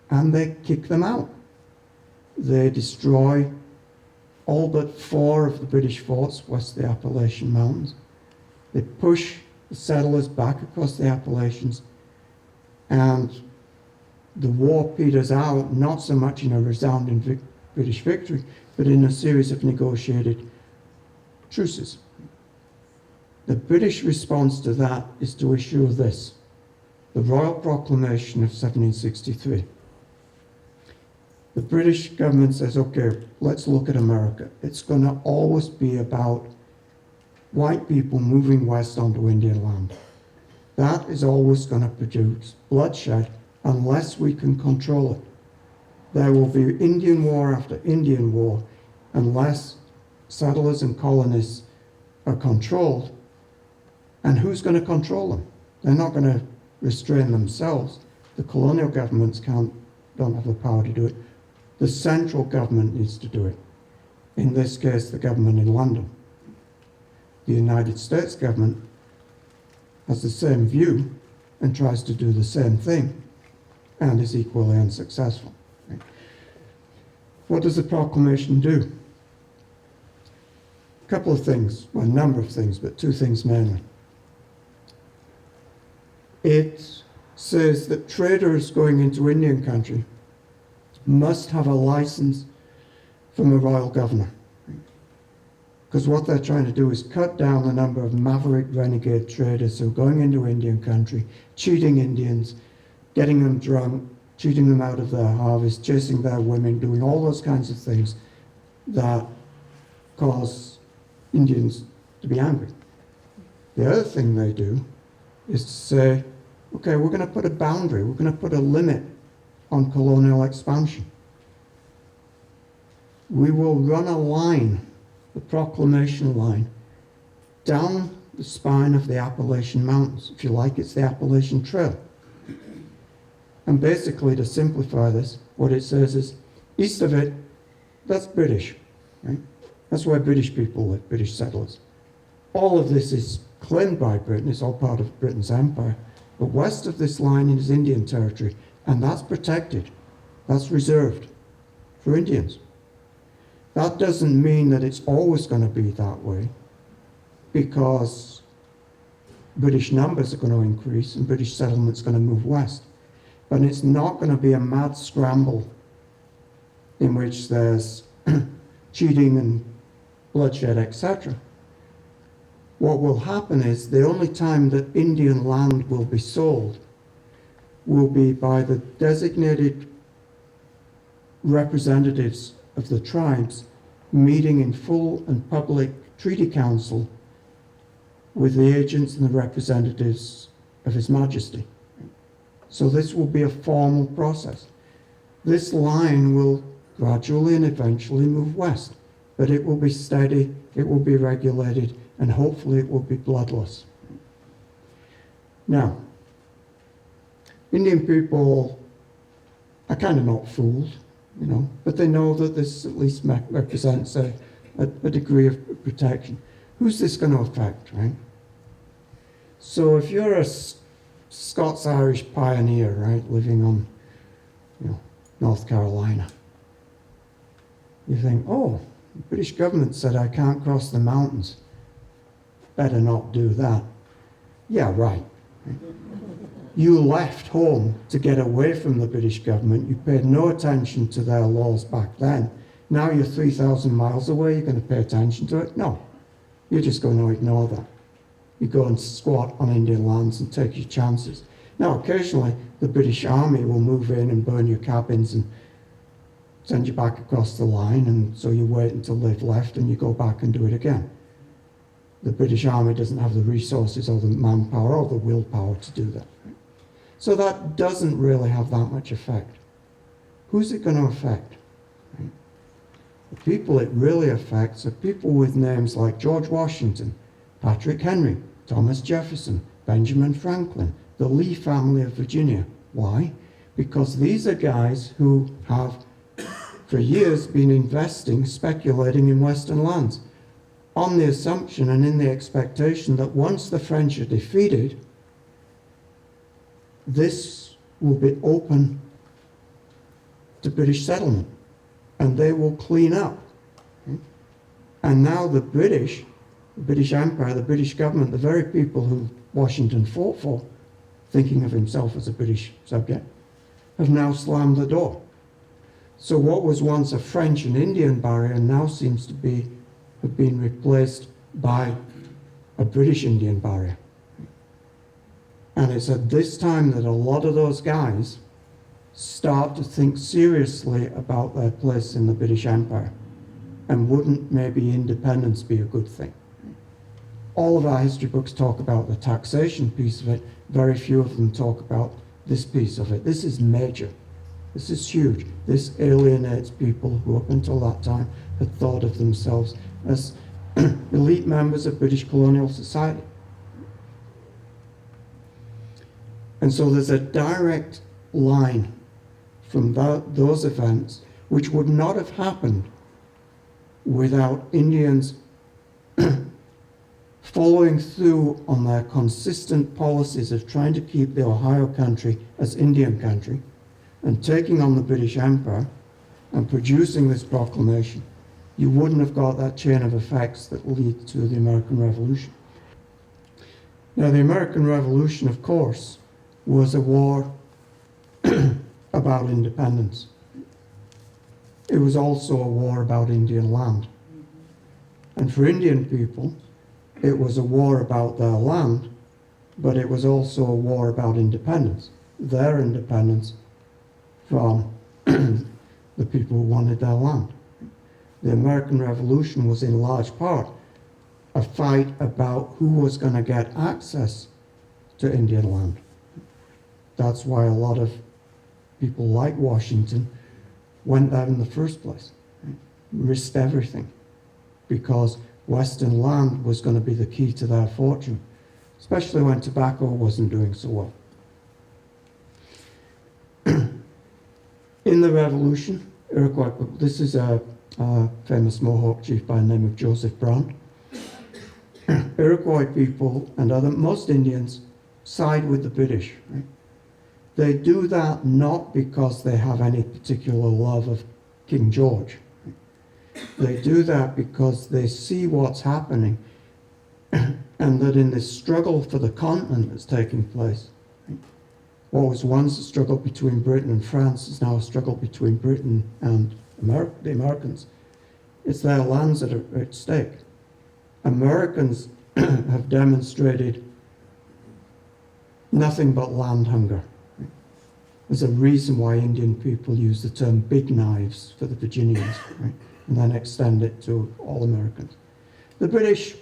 And they kick them out. They destroy all but 4 of the British forts west of the Appalachian Mountains. They push the settlers back across the Appalachians, and the war peters out, not so much in a resounding British victory, but in a series of negotiated truces. The British response to that is to issue this, the Royal Proclamation of 1763. The British government says, okay, let's look at America. It's going to always be about white people moving west onto Indian land. That is always going to produce bloodshed unless we can control it. There will be Indian war after Indian war unless settlers and colonists are controlled. And who's going to control them? They're not going to restrain themselves. The colonial governments don't have the power to do it. The central government needs to do it. In this case, the government in London. The United States government has the same view, and tries to do the same thing and is equally unsuccessful. Right? What does the proclamation do? A couple of things, well, a number of things, but two things mainly. It says that traders going into Indian country must have a license from a royal governor. Because what they're trying to do is cut down the number of maverick renegade traders who are going into Indian country, cheating Indians, getting them drunk, cheating them out of their harvest, chasing their women, doing all those kinds of things that cause Indians to be angry. The other thing they do is to say, okay, we're going to put a boundary, we're going to put a limit on colonial expansion. We will run a line, the Proclamation line, down the spine of the Appalachian Mountains. If you like, it's the Appalachian Trail. And basically, to simplify this, what it says is, east of it, that's British, right? That's where British people live, British settlers. All of this is claimed by Britain, it's all part of Britain's empire. But west of this line is Indian territory, and that's protected. That's reserved for Indians. That doesn't mean that it's always going to be that way, because British numbers are going to increase and British settlement's going to move west. But it's not going to be a mad scramble in which there's cheating and bloodshed, etc. What will happen is the only time that Indian land will be sold will be by the designated representatives of the tribes meeting in full and public treaty council with the agents and the representatives of His Majesty. So this will be a formal process. This line will gradually and eventually move west, but it will be steady, it will be regulated, and hopefully it will be bloodless. Now, Indian people are kind of not fooled, you know, but they know that this at least represents a degree of protection. Who's this going to affect, right? So if you're a Scots-Irish pioneer, right, living on, you know, North Carolina, you think, oh, the British government said I can't cross the mountains. Better not do that. Yeah, right. You left home to get away from the British government. You paid no attention to their laws back then. Now you're 3,000 miles away, you're going to pay attention to it? No. You're just going to ignore that. You go and squat on Indian lands and take your chances. Now, occasionally, the British Army will move in and burn your cabins and send you back across the line, and so you wait until they've left and you go back and do it again. The British Army doesn't have the resources or the manpower or the willpower to do that. So that doesn't really have that much effect. Who's it going to affect? Right? The people it really affects are people with names like George Washington, Patrick Henry, Thomas Jefferson, Benjamin Franklin, the Lee family of Virginia. Why? Because these are guys who have for years been investing, speculating in Western lands, on the assumption and in the expectation that once the French are defeated, this will be open to British settlement, and they will clean up. And now the British Empire, the British government, the very people who Washington fought for, thinking of himself as a British subject, have now slammed the door. So what was once a French and Indian barrier now seems to have been replaced by a British Indian barrier. And it's at this time that a lot of those guys start to think seriously about their place in the British Empire, and wouldn't maybe independence be a good thing? All of our history books talk about the taxation piece of it. Very few of them talk about this piece of it. This is major. This is huge. This alienates people who up until that time had thought of themselves as elite members of British colonial society. And so there's a direct line from those events which would not have happened without Indians following through on their consistent policies of trying to keep the Ohio country as Indian country and taking on the British Empire and producing this proclamation, you wouldn't have got that chain of effects that lead to the American Revolution. Now, the American Revolution, of course, was a war about independence. It was also a war about Indian land. And for Indian people, it was a war about their land, but it was also a war about independence, their independence from the people who wanted their land. The American Revolution was in large part a fight about who was going to get access to Indian land. That's why a lot of people like Washington went there in the first place, right? Risked everything, because Western land was going to be the key to their fortune, especially when tobacco wasn't doing so well. In the Revolution, Iroquois, this is a famous Mohawk chief by the name of Joseph Brown. Iroquois people and most Indians side with the British. Right? They do that not because they have any particular love of King George. Right? They do that because they see what's happening and that in this struggle for the continent that's taking place, right? What was once a struggle between Britain and France is now a struggle between Britain and the Americans. It's their lands that are at stake. Americans have demonstrated nothing but land hunger. There's a reason why Indian people use the term big knives for the Virginians, right? And then extend it to all Americans. The British,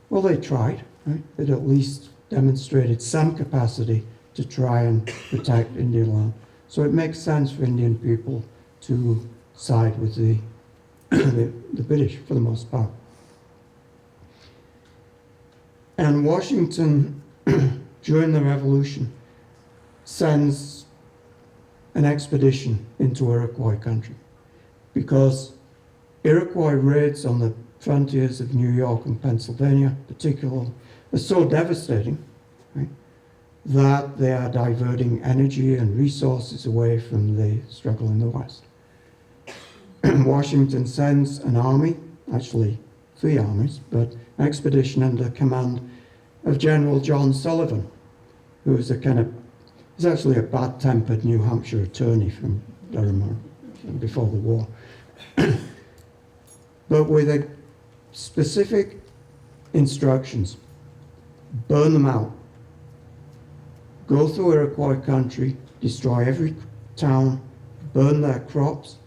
well, they tried, right? They'd at least demonstrated some capacity to try and protect Indian land. So it makes sense for Indian people to side with the British for the most part. And Washington, during the Revolution, sends an expedition into Iroquois country because Iroquois raids on the frontiers of New York and Pennsylvania, particularly, are so devastating, right, that they are diverting energy and resources away from the struggle in the West. Washington sends an army, actually 3 armies, but an expedition under command of General John Sullivan, who is he's actually a bad-tempered New Hampshire attorney from Durham before the war. But with a specific instructions: burn them out, go through Iroquois country, destroy every town, burn their crops,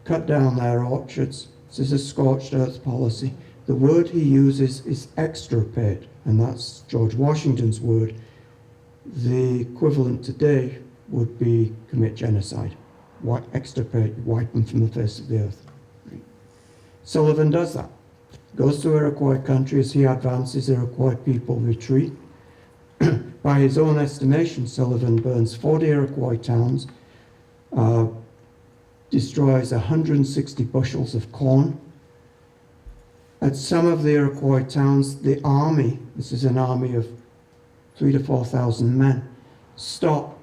cut down their orchards. This is a scorched earth policy. The word he uses is extirpate, and that's George Washington's word. The equivalent today would be commit genocide. Extirpate, wipe them from the face of the earth. Right? Sullivan does that. Goes to Iroquois country. As he advances, Iroquois people retreat. By his own estimation, Sullivan burns 40 Iroquois towns, destroys 160 bushels of corn. At some of the Iroquois towns, the army, this is an army of 3,000 to 4,000 men, stop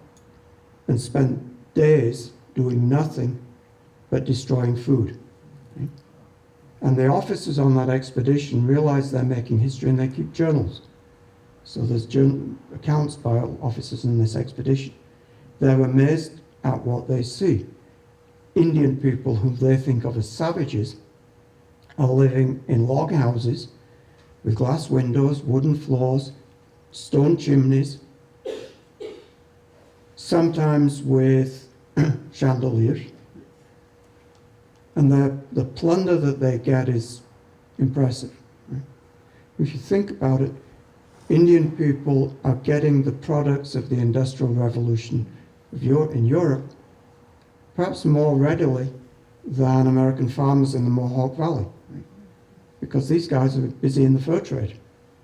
and spend days doing nothing but destroying food. Okay? And the officers on that expedition realize they're making history and they keep journals. So there's accounts by officers in this expedition. They're amazed at what they see. Indian people whom they think of as savages are living in log houses with glass windows, wooden floors, stone chimneys, sometimes with chandeliers. And the plunder that they get is impressive. Right? If you think about it, Indian people are getting the products of the Industrial Revolution in Europe perhaps more readily than American farmers in the Mohawk Valley, right? Because these guys are busy in the fur trade.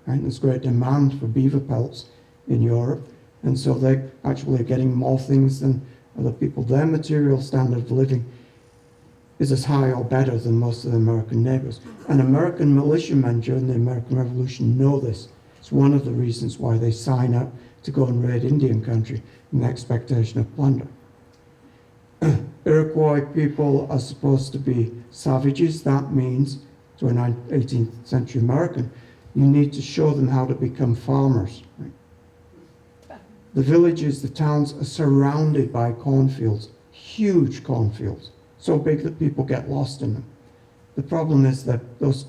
Right? There's great demand for beaver pelts in Europe, and so they're actually getting more things than other people. Their material standard of living is as high or better than most of the American neighbors. And American militiamen during the American Revolution know this. It's one of the reasons why they sign up to go and raid Indian country in the expectation of plunder. Iroquois people are supposed to be savages. That means, to an 18th century American, you need to show them how to become farmers. Right? The villages, the towns are surrounded by cornfields, huge cornfields, so big that people get lost in them. The problem is that those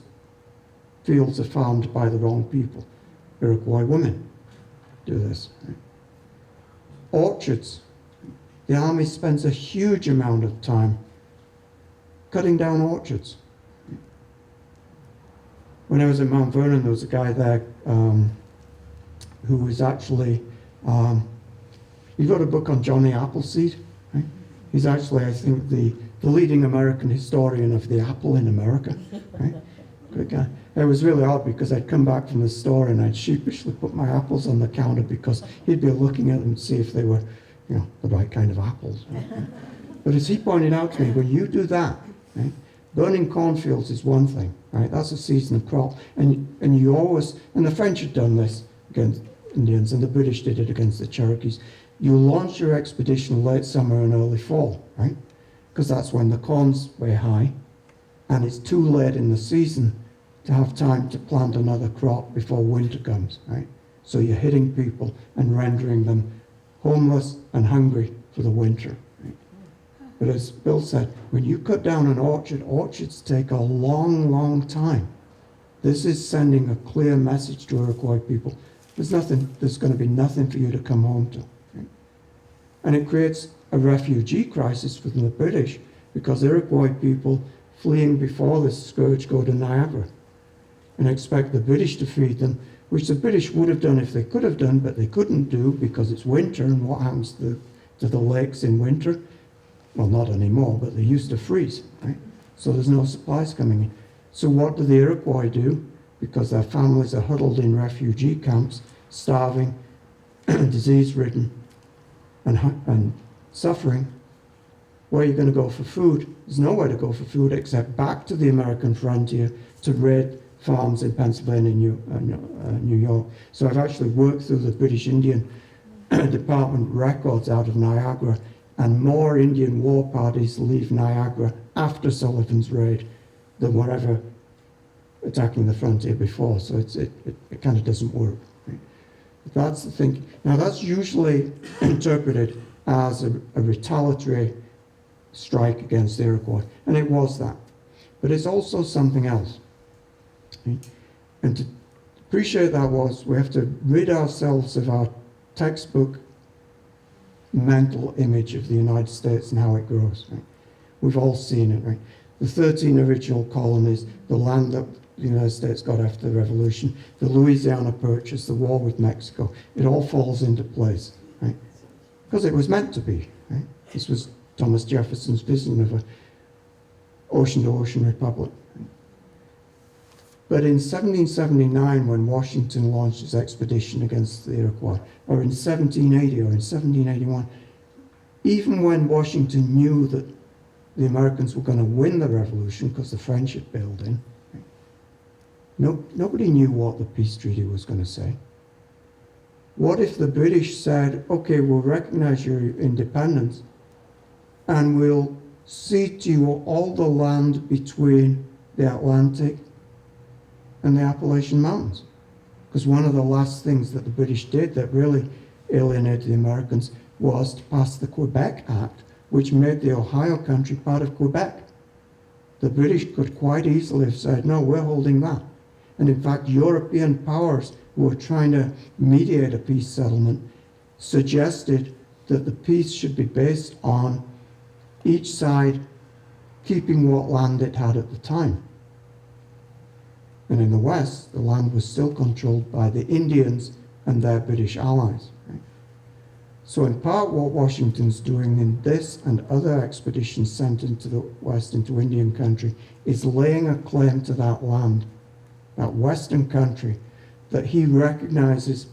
fields are farmed by the wrong people. Iroquois women do this. Right? Orchards. The army spends a huge amount of time cutting down orchards. When I was at Mount Vernon, there was a guy there who was actually, he wrote a book on Johnny Appleseed. Right? He's actually, I think, the leading American historian of the apple in America. Right? Good guy. It was really odd because I'd come back from the store and I'd sheepishly put my apples on the counter because he'd be looking at them to see if they were, you know, the right kind of apples. Right? But as he pointed out to me, when you do that, right, burning cornfields is one thing, right? That's a seasonal crop. And you always, and the French had done this against Indians, and the British did it against the Cherokees. You launch your expedition late summer and early fall, right? Because that's when the corn's way high, and it's too late in the season to have time to plant another crop before winter comes, right? So you're hitting people and rendering them homeless and hungry for the winter. Right? But as Bill said, when you cut down an orchard, orchards take a long, long time. This is sending a clear message to Iroquois people. There's going to be nothing for you to come home to. Right? And it creates a refugee crisis within the British because Iroquois people fleeing before this scourge go to Niagara and expect the British to feed them, which the British would have done if they could have done, but they couldn't do because it's winter, and what happens to the lakes in winter? Well, not anymore, but they used to freeze, right? So there's no supplies coming in. So what do the Iroquois do? Because their families are huddled in refugee camps, starving, disease-ridden, and suffering. Where are you going to go for food? There's nowhere to go for food except back to the American frontier to raid farms in Pennsylvania and New York. So I've actually worked through the British Indian Department records out of Niagara, and more Indian war parties leave Niagara after Sullivan's raid than were ever attacking the frontier before. So it kind of doesn't work. Right? That's the thing. Now that's usually interpreted as a retaliatory strike against the Iroquois, and it was that. But it's also something else. Right? And to appreciate that we have to rid ourselves of our textbook mental image of the United States and how it grows. Right? We've all seen it, right? The 13 original colonies, the land that the United States got after the Revolution, the Louisiana Purchase, the war with Mexico, it all falls into place, right? Because it was meant to be, right? This was Thomas Jefferson's vision of an ocean-to-ocean republic. Right? But in 1779, when Washington launched his expedition against the Iroquois, or in 1780 or in 1781, even when Washington knew that the Americans were going to win the revolution because the French had bailed in, right? Nobody knew what the peace treaty was going to say. What if the British said, okay, we'll recognize your independence and we'll cede to you all the land between the Atlantic and the Appalachian Mountains? Because one of the last things that the British did that really alienated the Americans was to pass the Quebec Act, which made the Ohio country part of Quebec. The British could quite easily have said, no, we're holding that. And in fact, European powers who were trying to mediate a peace settlement suggested that the peace should be based on each side keeping what land it had at the time. And in the West, the land was still controlled by the Indians and their British allies. Right? So in part what Washington's doing in this and other expeditions sent into the West, into Indian country, is laying a claim to that land, that Western country, that he recognizes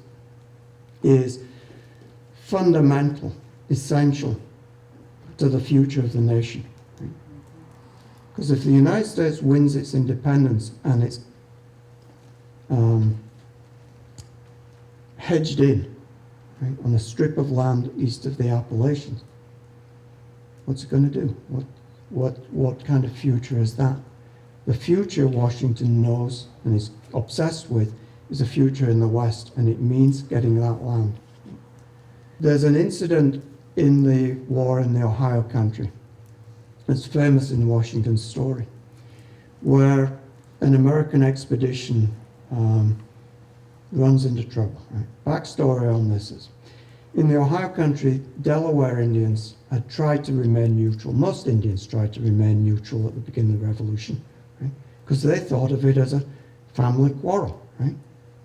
is fundamental, essential to the future of the nation. Right? Because if the United States wins its independence and it's hedged in, right, on a strip of land east of the Appalachians, what's it going to do? What kind of future is that? The future Washington knows and is obsessed with is a future in the West, and it means getting that land. There's an incident in the war in the Ohio country. It's famous in Washington's story, where an American expedition runs into trouble. Right? Backstory on this is, in the Ohio country, Delaware Indians had tried to remain neutral. Most Indians tried to remain neutral at the beginning of the Revolution, because they thought of it as a family quarrel, right?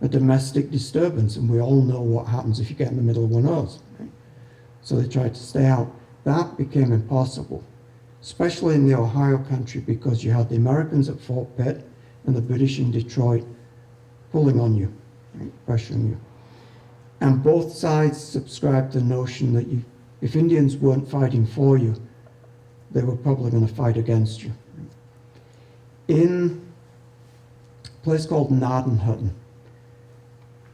A domestic disturbance, and we all know what happens if you get in the middle of one of those. Right? So they tried to stay out. That became impossible, especially in the Ohio country, because you had the Americans at Fort Pitt and the British in Detroit pulling on you, right? Pressuring you. And both sides subscribed to the notion that if Indians weren't fighting for you, they were probably going to fight against you. In a place called Gnadenhutten,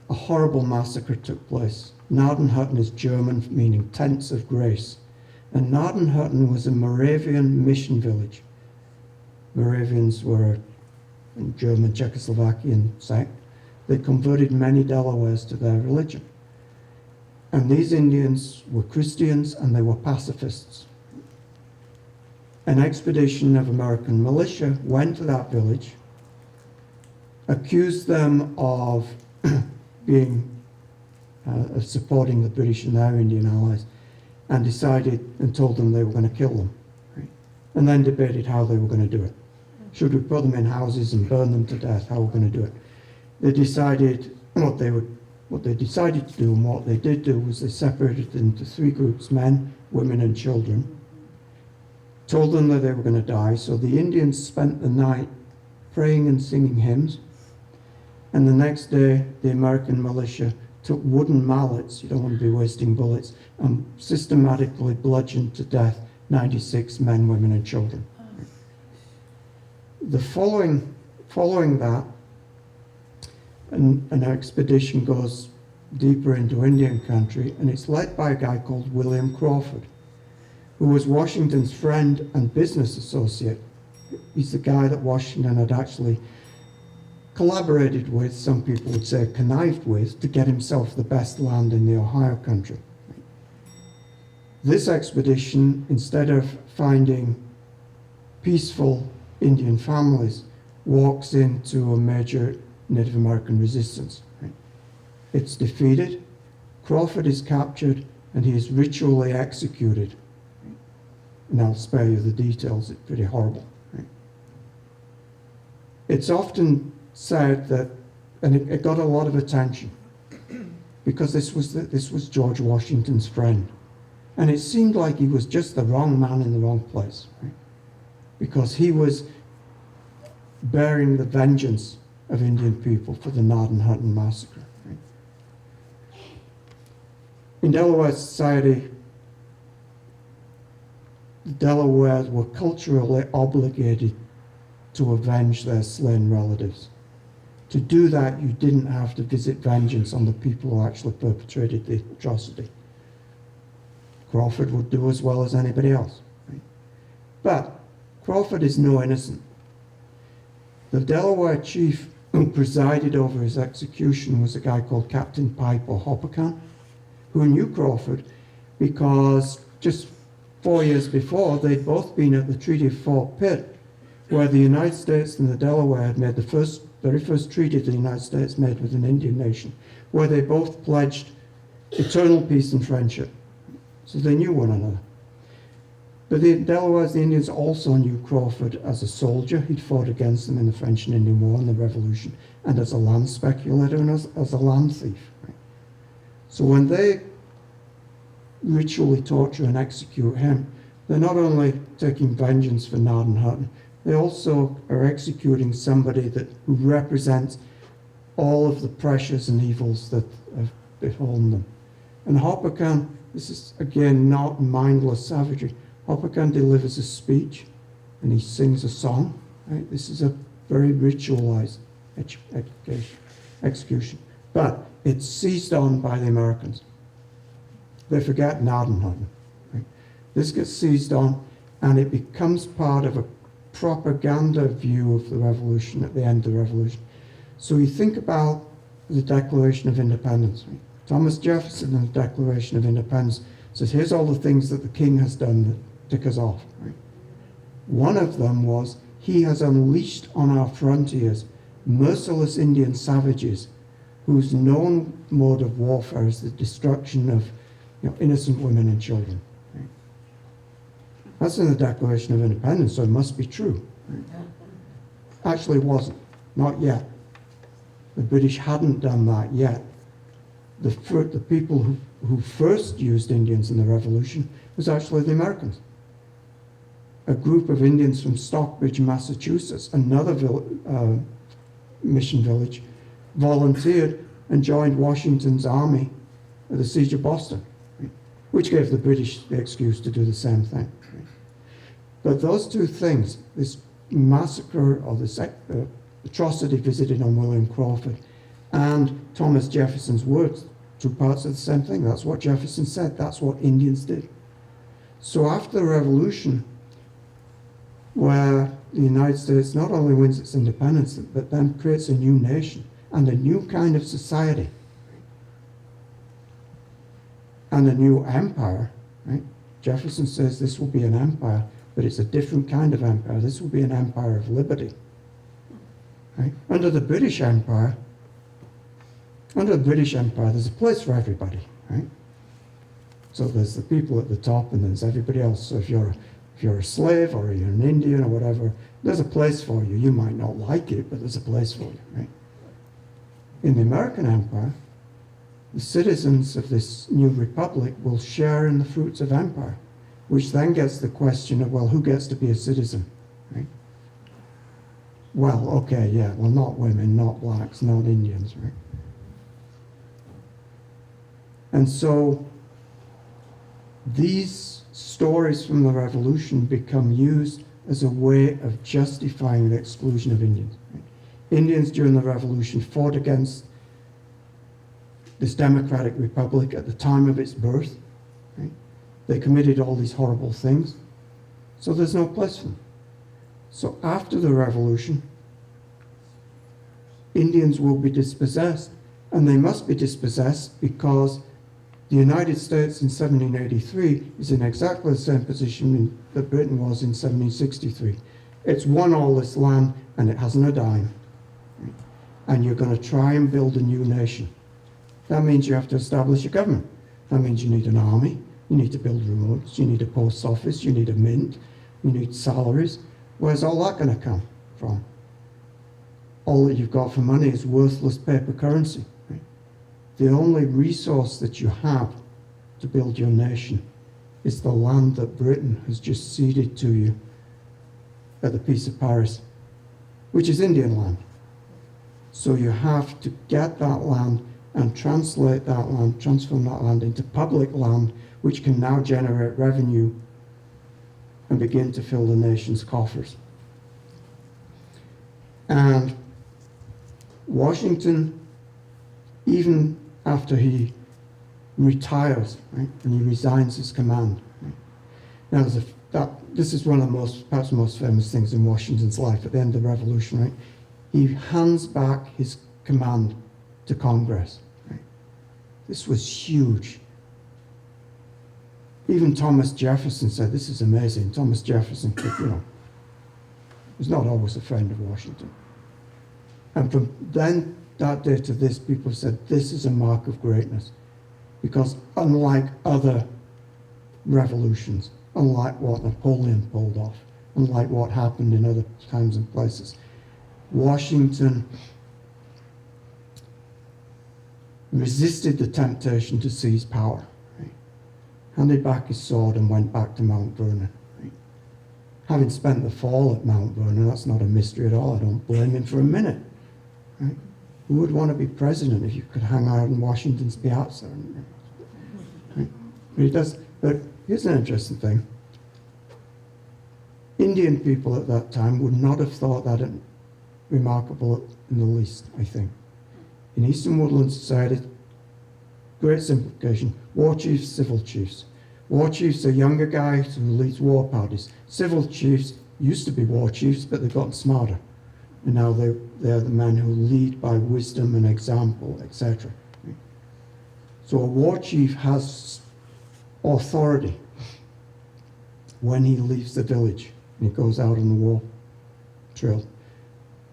a horrible massacre took place. Gnadenhutten is German, meaning tents of grace. And Gnadenhutten was a Moravian mission village. Moravians were a German Czechoslovakian sect. They converted many Delawares to their religion. And these Indians were Christians and they were pacifists. An expedition of American militia went to that village, accused them of of supporting the British and their Indian allies, and decided and told them they were going to kill them. Right? And then debated how they were going to do it. Should we put them in houses and burn them to death? How we're going to do it? They decided what they decided to do, and what they did do was they separated into three groups: men, women, and children. Told them that they were going to die, so the Indians spent the night praying and singing hymns. And the next day, the American militia took wooden mallets, you don't want to be wasting bullets, and systematically bludgeoned to death 96 men, women, and children. The following that, an expedition goes deeper into Indian country, and it's led by a guy called William Crawford, who was Washington's friend and business associate. He's the guy that Washington had actually collaborated with, some people would say connived with, to get himself the best land in the Ohio country. This expedition, instead of finding peaceful Indian families, walks into a major Native American resistance. It's defeated, Crawford is captured, and he is ritually executed. And I'll spare you the details, it's pretty horrible. Right? It's often said that, and it got a lot of attention, because this was George Washington's friend. And it seemed like he was just the wrong man in the wrong place, right? Because he was bearing the vengeance of Indian people for the Gnadenhutten massacre. Right? In Delaware society, the Delawares were culturally obligated to avenge their slain relatives. To do that, you didn't have to visit vengeance on the people who actually perpetrated the atrocity. Crawford would do as well as anybody else. Right? But Crawford is no innocent. The Delaware chief who presided over his execution was a guy called Captain Pipe or Hoppacan, who knew Crawford because just 4 years before, they'd both been at the Treaty of Fort Pitt, where the United States and the Delaware had made the very first treaty the United States made with an Indian nation, where they both pledged eternal peace and friendship. So they knew one another. But the Delawares, the Indians, also knew Crawford as a soldier. He'd fought against them in the French and Indian War and the Revolution, and as a land speculator and as a land thief. Right? So when they ritually torture and execute him, they're not only taking vengeance for Gnadenhutten, they also are executing somebody who represents all of the pressures and evils that have befallen them. And Hoppacan, this is again not mindless savagery, Hoppacan delivers a speech and he sings a song. Right? This is a very ritualized execution. But it's seized on by the Americans. They forget Gnadenhutten. Right? This gets seized on, and it becomes part of a propaganda view of the revolution at the end of the revolution. So you think about the Declaration of Independence. Right? Thomas Jefferson in the Declaration of Independence says, here's all the things that the king has done that tick us off. Right? One of them was, he has unleashed on our frontiers merciless Indian savages whose known mode of warfare is the destruction of innocent women and children. Right? That's in the Declaration of Independence, so it must be true. Right? Actually, it wasn't. Not yet. The British hadn't done that yet. The people who first used Indians in the Revolution was actually the Americans. A group of Indians from Stockbridge, Massachusetts, another mission village, volunteered and joined Washington's army at the Siege of Boston, right? Which gave the British the excuse to do the same thing. Right? But those two things, this massacre or this atrocity visited on William Crawford and Thomas Jefferson's words, two parts of the same thing. That's what Jefferson said. That's what Indians did. So after the Revolution, where the United States not only wins its independence, but then creates a new nation and a new kind of society and a new empire, right? Jefferson says this will be an empire, but it's a different kind of empire. This will be an empire of liberty. Right? Under the British Empire, there's a place for everybody, right? So there's the people at the top, and there's everybody else. So if you're a slave or you're an Indian or whatever, there's a place for you. You might not like it, but there's a place for you, right? In the American Empire, the citizens of this new republic will share in the fruits of empire, which then gets the question of, well, who gets to be a citizen, right? Well, okay, yeah, well, not women, not blacks, not Indians, right? And so these stories from the Revolution become used as a way of justifying the exclusion of Indians. Right? Indians during the Revolution fought against this democratic republic at the time of its birth. Right? They committed all these horrible things. So there's no place for them. So after the Revolution, Indians will be dispossessed, and they must be dispossessed because the United States in 1783 is in exactly the same position that Britain was in 1763. It's won all this land and it hasn't a dime. And you're going to try and build a new nation. That means you have to establish a government. That means you need an army, you need to build roads, you need a post office, you need a mint, you need salaries. Where's all that going to come from? All that you've got for money is worthless paper currency. The only resource that you have to build your nation is the land that Britain has just ceded to you at the Peace of Paris, which is Indian land. So you have to get that land and translate that land, transform that land into public land, which can now generate revenue and begin to fill the nation's coffers. And Washington, even after he retires, right, and he resigns his command. Right? Now, this is one of the perhaps the most famous things in Washington's life at the end of the Revolution. Right? He hands back his command to Congress. Right? This was huge. Even Thomas Jefferson said, this is amazing. Thomas Jefferson was not always a friend of Washington. And from then, that day to this, people said, this is a mark of greatness. Because unlike other revolutions, unlike what Napoleon pulled off, unlike what happened in other times and places, Washington resisted the temptation to seize power. Right? Handed back his sword and went back to Mount Vernon. Right? Having spent the fall at Mount Vernon, that's not a mystery at all. I don't blame him for a minute. Right? Who would want to be president if you could hang out in Washington's piazza? Right? But he does. But here's an interesting thing. Indian people at that time would not have thought that remarkable in the least, I think. In Eastern Woodland society, great simplification, war chiefs, civil chiefs. War chiefs are younger guys who lead war parties. Civil chiefs used to be war chiefs, but they've gotten smarter. And now they're the men who lead by wisdom and example, etc. So a war chief has authority when he leaves the village and he goes out on the war trail.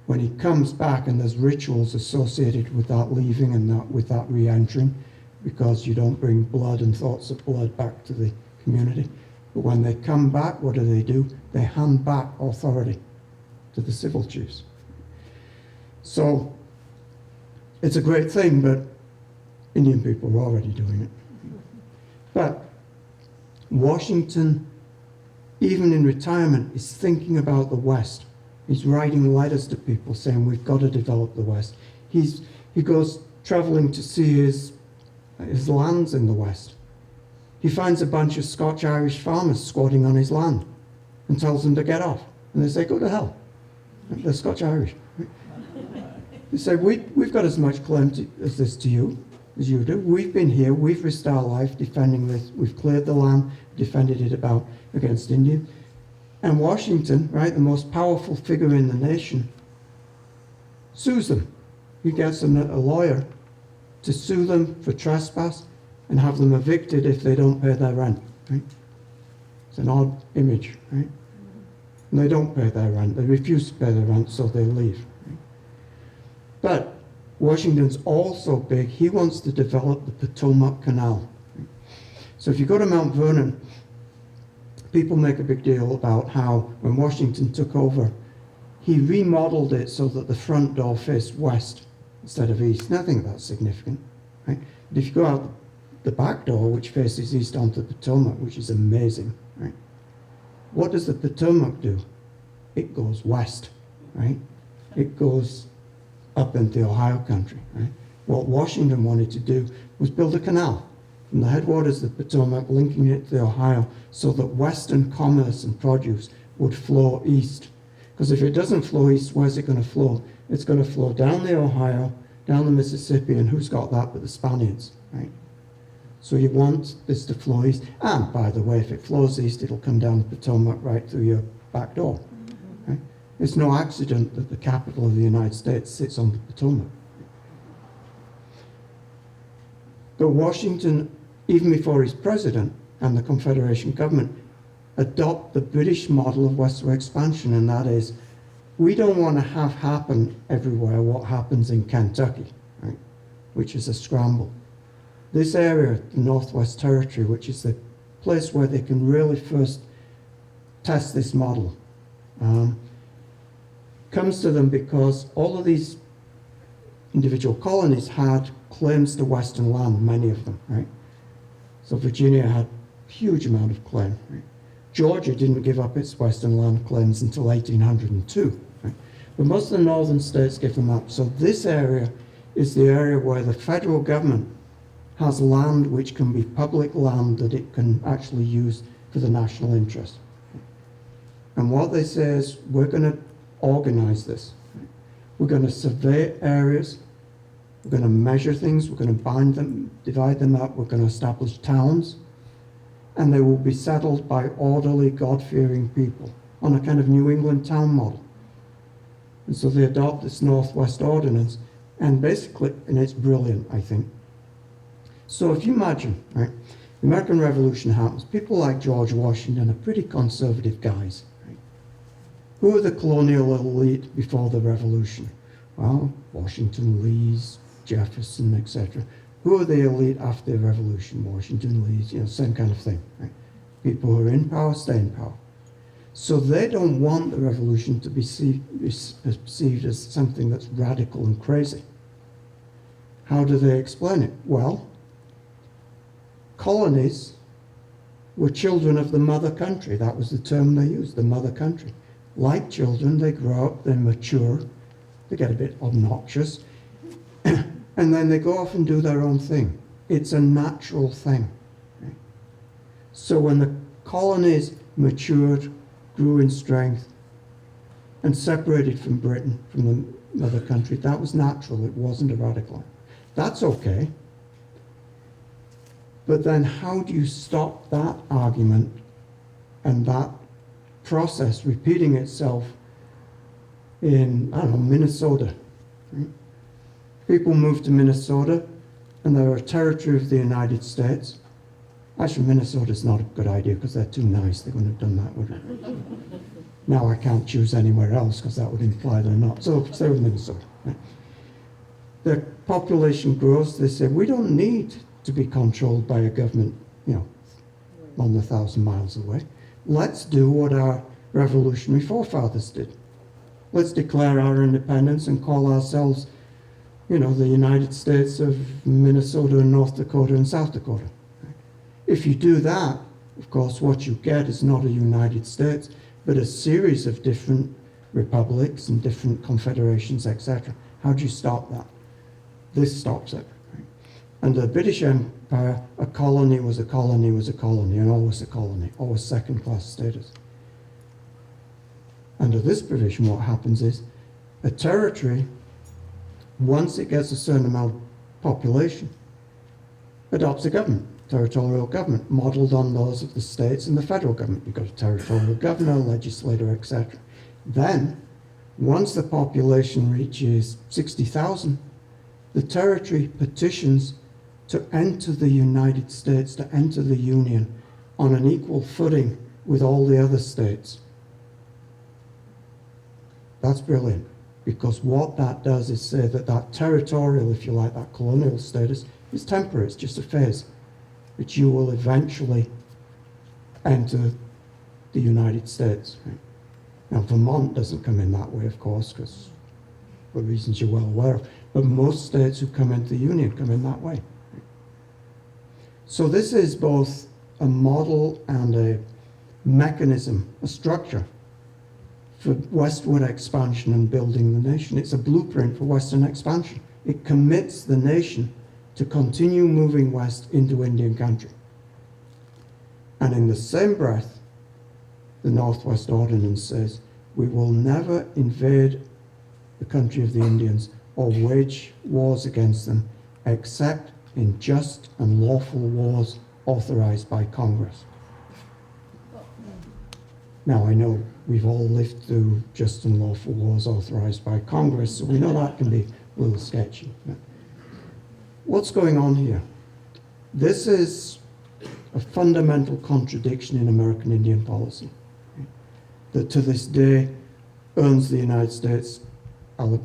When he comes back, and there's rituals associated with that leaving and with that re-entering, because you don't bring blood and thoughts of blood back to the community. But when they come back, what do? They hand back authority to the civil chiefs. So it's a great thing, but Indian people were already doing it. But Washington, even in retirement, is thinking about the West. He's writing letters to people saying, we've got to develop the West. He goes traveling to see his lands in the West. He finds a bunch of Scotch-Irish farmers squatting on his land and tells them to get off. And they say, go to hell. They're Scotch-Irish. They say, we've got as much claim as this to you as you do. We've been here, we've risked our life defending this, we've cleared the land, defended it against India. And Washington, right, the most powerful figure in the nation, sues them. He gets a lawyer to sue them for trespass and have them evicted if they don't pay their rent. Right? It's an odd image, right? And they don't pay their rent. They refuse to pay their rent, so they leave. Right? But Washington's also big. He wants to develop the Potomac Canal. Right? So if you go to Mount Vernon, people make a big deal about how when Washington took over, he remodeled it so that the front door faced west instead of east. And I think that's significant, right? But if you go out the back door, which faces east onto the Potomac, which is amazing, right? What does the Potomac do? It goes west, right? It goes up into the Ohio country, right? What Washington wanted to do was build a canal from the headwaters of the Potomac, linking it to the Ohio, so that western commerce and produce would flow east. Because if it doesn't flow east, where's it going to flow? It's going to flow down the Ohio, down the Mississippi, and who's got that but the Spaniards, right? So you want this to flow east. And by the way, if it flows east, it'll come down the Potomac right through your back door, right? It's no accident that the capital of the United States sits on the Potomac. But Washington, even before he's president, and the Confederation government adopt the British model of westward expansion, and that is, we don't want to have happen everywhere what happens in Kentucky, right, which is a scramble. This area, the Northwest Territory, which is the place where they can really first test this model, comes to them because all of these individual colonies had claims to western land, many of them, right? So Virginia had a huge amount of claim, right? Georgia didn't give up its western land claims until 1802, right? But most of the northern states give them up. So this area is the area where the federal government has land which can be public land that it can actually use for the national interest. And what they say is, we're going to organize this. Right? We're going to survey areas. We're going to measure things. We're going to bind them, divide them up. We're going to establish towns. And they will be settled by orderly, God-fearing people on a kind of New England town model. And so they adopt this Northwest Ordinance, and basically, and it's brilliant, I think. So if you imagine, right, the American Revolution happens, people like George Washington are pretty conservative guys. Right? Who are the colonial elite before the Revolution? Well, Washington, Lee's, Jefferson, etc. Who are the elite after the Revolution? Washington, Lee's, same kind of thing. Right? People who are in power stay in power. So they don't want the revolution to be perceived as something that's radical and crazy. How do they explain it? Well, colonies were children of the mother country. That was the term they used, the mother country. Like children, they grow up, they mature, they get a bit obnoxious, and then they go off and do their own thing. It's a natural thing. Right? So when the colonies matured, grew in strength, and separated from Britain, from the mother country. That was natural. It wasn't a radical act. That's okay. But then how do you stop that argument and that process repeating itself in, I don't know, Minnesota? Right? People moved to Minnesota, and they're a territory of the United States. Actually, Minnesota's not a good idea because they're too nice. They wouldn't have done that, would they? Now I can't choose anywhere else because that would imply they're not. So stay with Minnesota. Right? The population grows. They say, we don't need to be controlled by a government, more than 1,000 miles away. Let's do what our revolutionary forefathers did. Let's declare our independence and call ourselves, the United States of Minnesota and North Dakota and South Dakota. If you do that, of course, what you get is not a United States, but a series of different republics and different confederations, etc. How do you stop that? This stops it. Right? Under the British Empire, a colony was a colony was a colony, and always a colony, always second-class status. Under this provision, what happens is a territory, once it gets a certain amount of population, adopts a government. Territorial government, modelled on those of the states and the federal government. You've got a territorial governor, legislator, etc. Then, once the population reaches 60,000, the territory petitions to enter the United States, to enter the Union on an equal footing with all the other states. That's brilliant, because what that does is say that that territorial, if you like, that colonial status is temporary, it's just a phase. But you will eventually enter the United States. Right? Now, Vermont doesn't come in that way, of course, because for reasons you're well aware of. But most states who come into the Union come in that way. Right? So this is both a model and a mechanism, a structure for westward expansion and building the nation. It's a blueprint for Western expansion. It commits the nation to continue moving west into Indian country. And in the same breath, the Northwest Ordinance says, we will never invade the country of the Indians or wage wars against them, except in just and lawful wars authorized by Congress. Now, I know we've all lived through just and lawful wars authorized by Congress, so we know that can be a little sketchy. What's going on here? This is a fundamental contradiction in American Indian policy that to this day earns the United States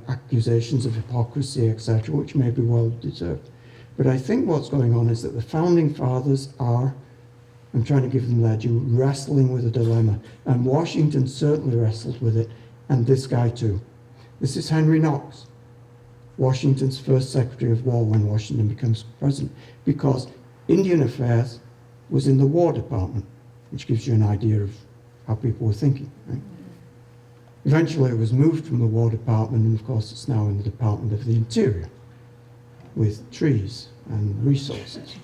accusations of hypocrisy, etc., which may be well deserved. But I think what's going on is that the Founding Fathers are, I'm trying to give them their due, wrestling with a dilemma. And Washington certainly wrestled with it, and this guy too. This is Henry Knox, Washington's first Secretary of War when Washington becomes president, because Indian Affairs was in the War Department, which gives you an idea of how people were thinking. Right? Eventually it was moved from the War Department, and of course it's now in the Department of the Interior, with trees and resources,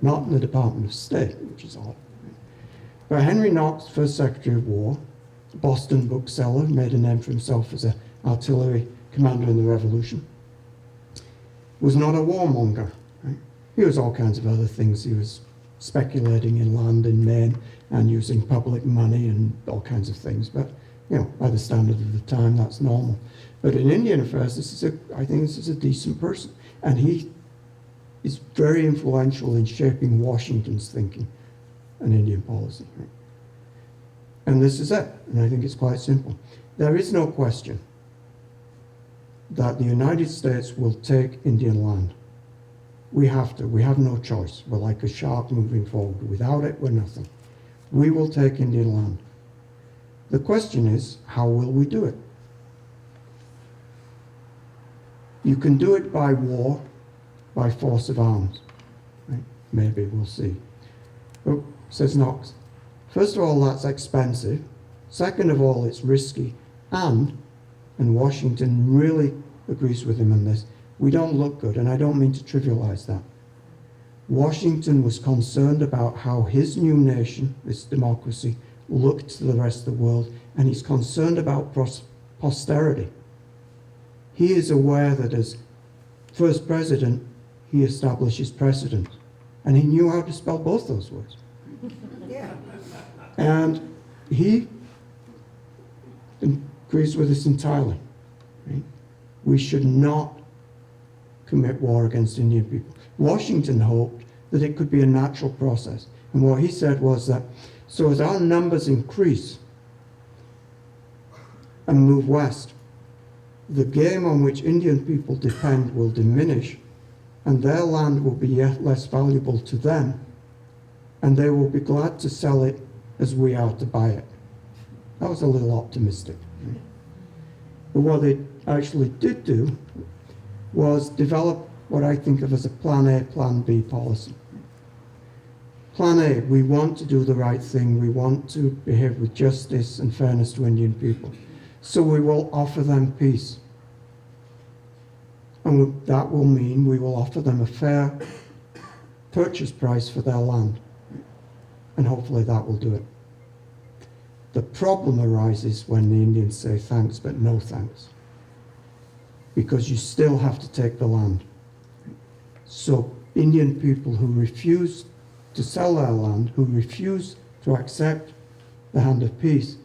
not in the Department of State, which is odd. Right? But Henry Knox, first Secretary of War, Boston bookseller, made a name for himself as an artillery commander in the Revolution, was not a warmonger. Right? He was all kinds of other things. He was speculating in land in Maine and using public money and all kinds of things. But, by the standard of the time, that's normal. But in Indian affairs, I think this is a decent person. And he is very influential in shaping Washington's thinking and Indian policy. Right? And this is it. And I think it's quite simple. There is no question that the United States will take Indian land. We have to. We have no choice. We're like a shark moving forward. Without it, we're nothing. We will take Indian land. The question is, how will we do it? You can do it by war, by force of arms. Right? Maybe, we'll see. But, says Knox, first of all, that's expensive. Second of all, it's risky. And Washington really agrees with him on this, we don't look good, and I don't mean to trivialize that. Washington was concerned about how his new nation, this democracy, looked to the rest of the world, and he's concerned about posterity. He is aware that as first president, he establishes precedent. And he knew how to spell both those words. And he agrees with us entirely. Right? We should not commit war against Indian people. Washington hoped that it could be a natural process. And what he said was that, so as our numbers increase and move west, the game on which Indian people depend will diminish, and their land will be yet less valuable to them, and they will be glad to sell it as we are to buy it. That was a little optimistic. But what they actually did do was develop what I think of as a Plan A, Plan B policy. Plan A, we want to do the right thing. We want to behave with justice and fairness to Indian people. So we will offer them peace. And that will mean we will offer them a fair purchase price for their land. And hopefully that will do it. The problem arises when the Indians say thanks, but no thanks. Because you still have to take the land. So Indian people who refuse to sell their land, who refuse to accept the hand of peace,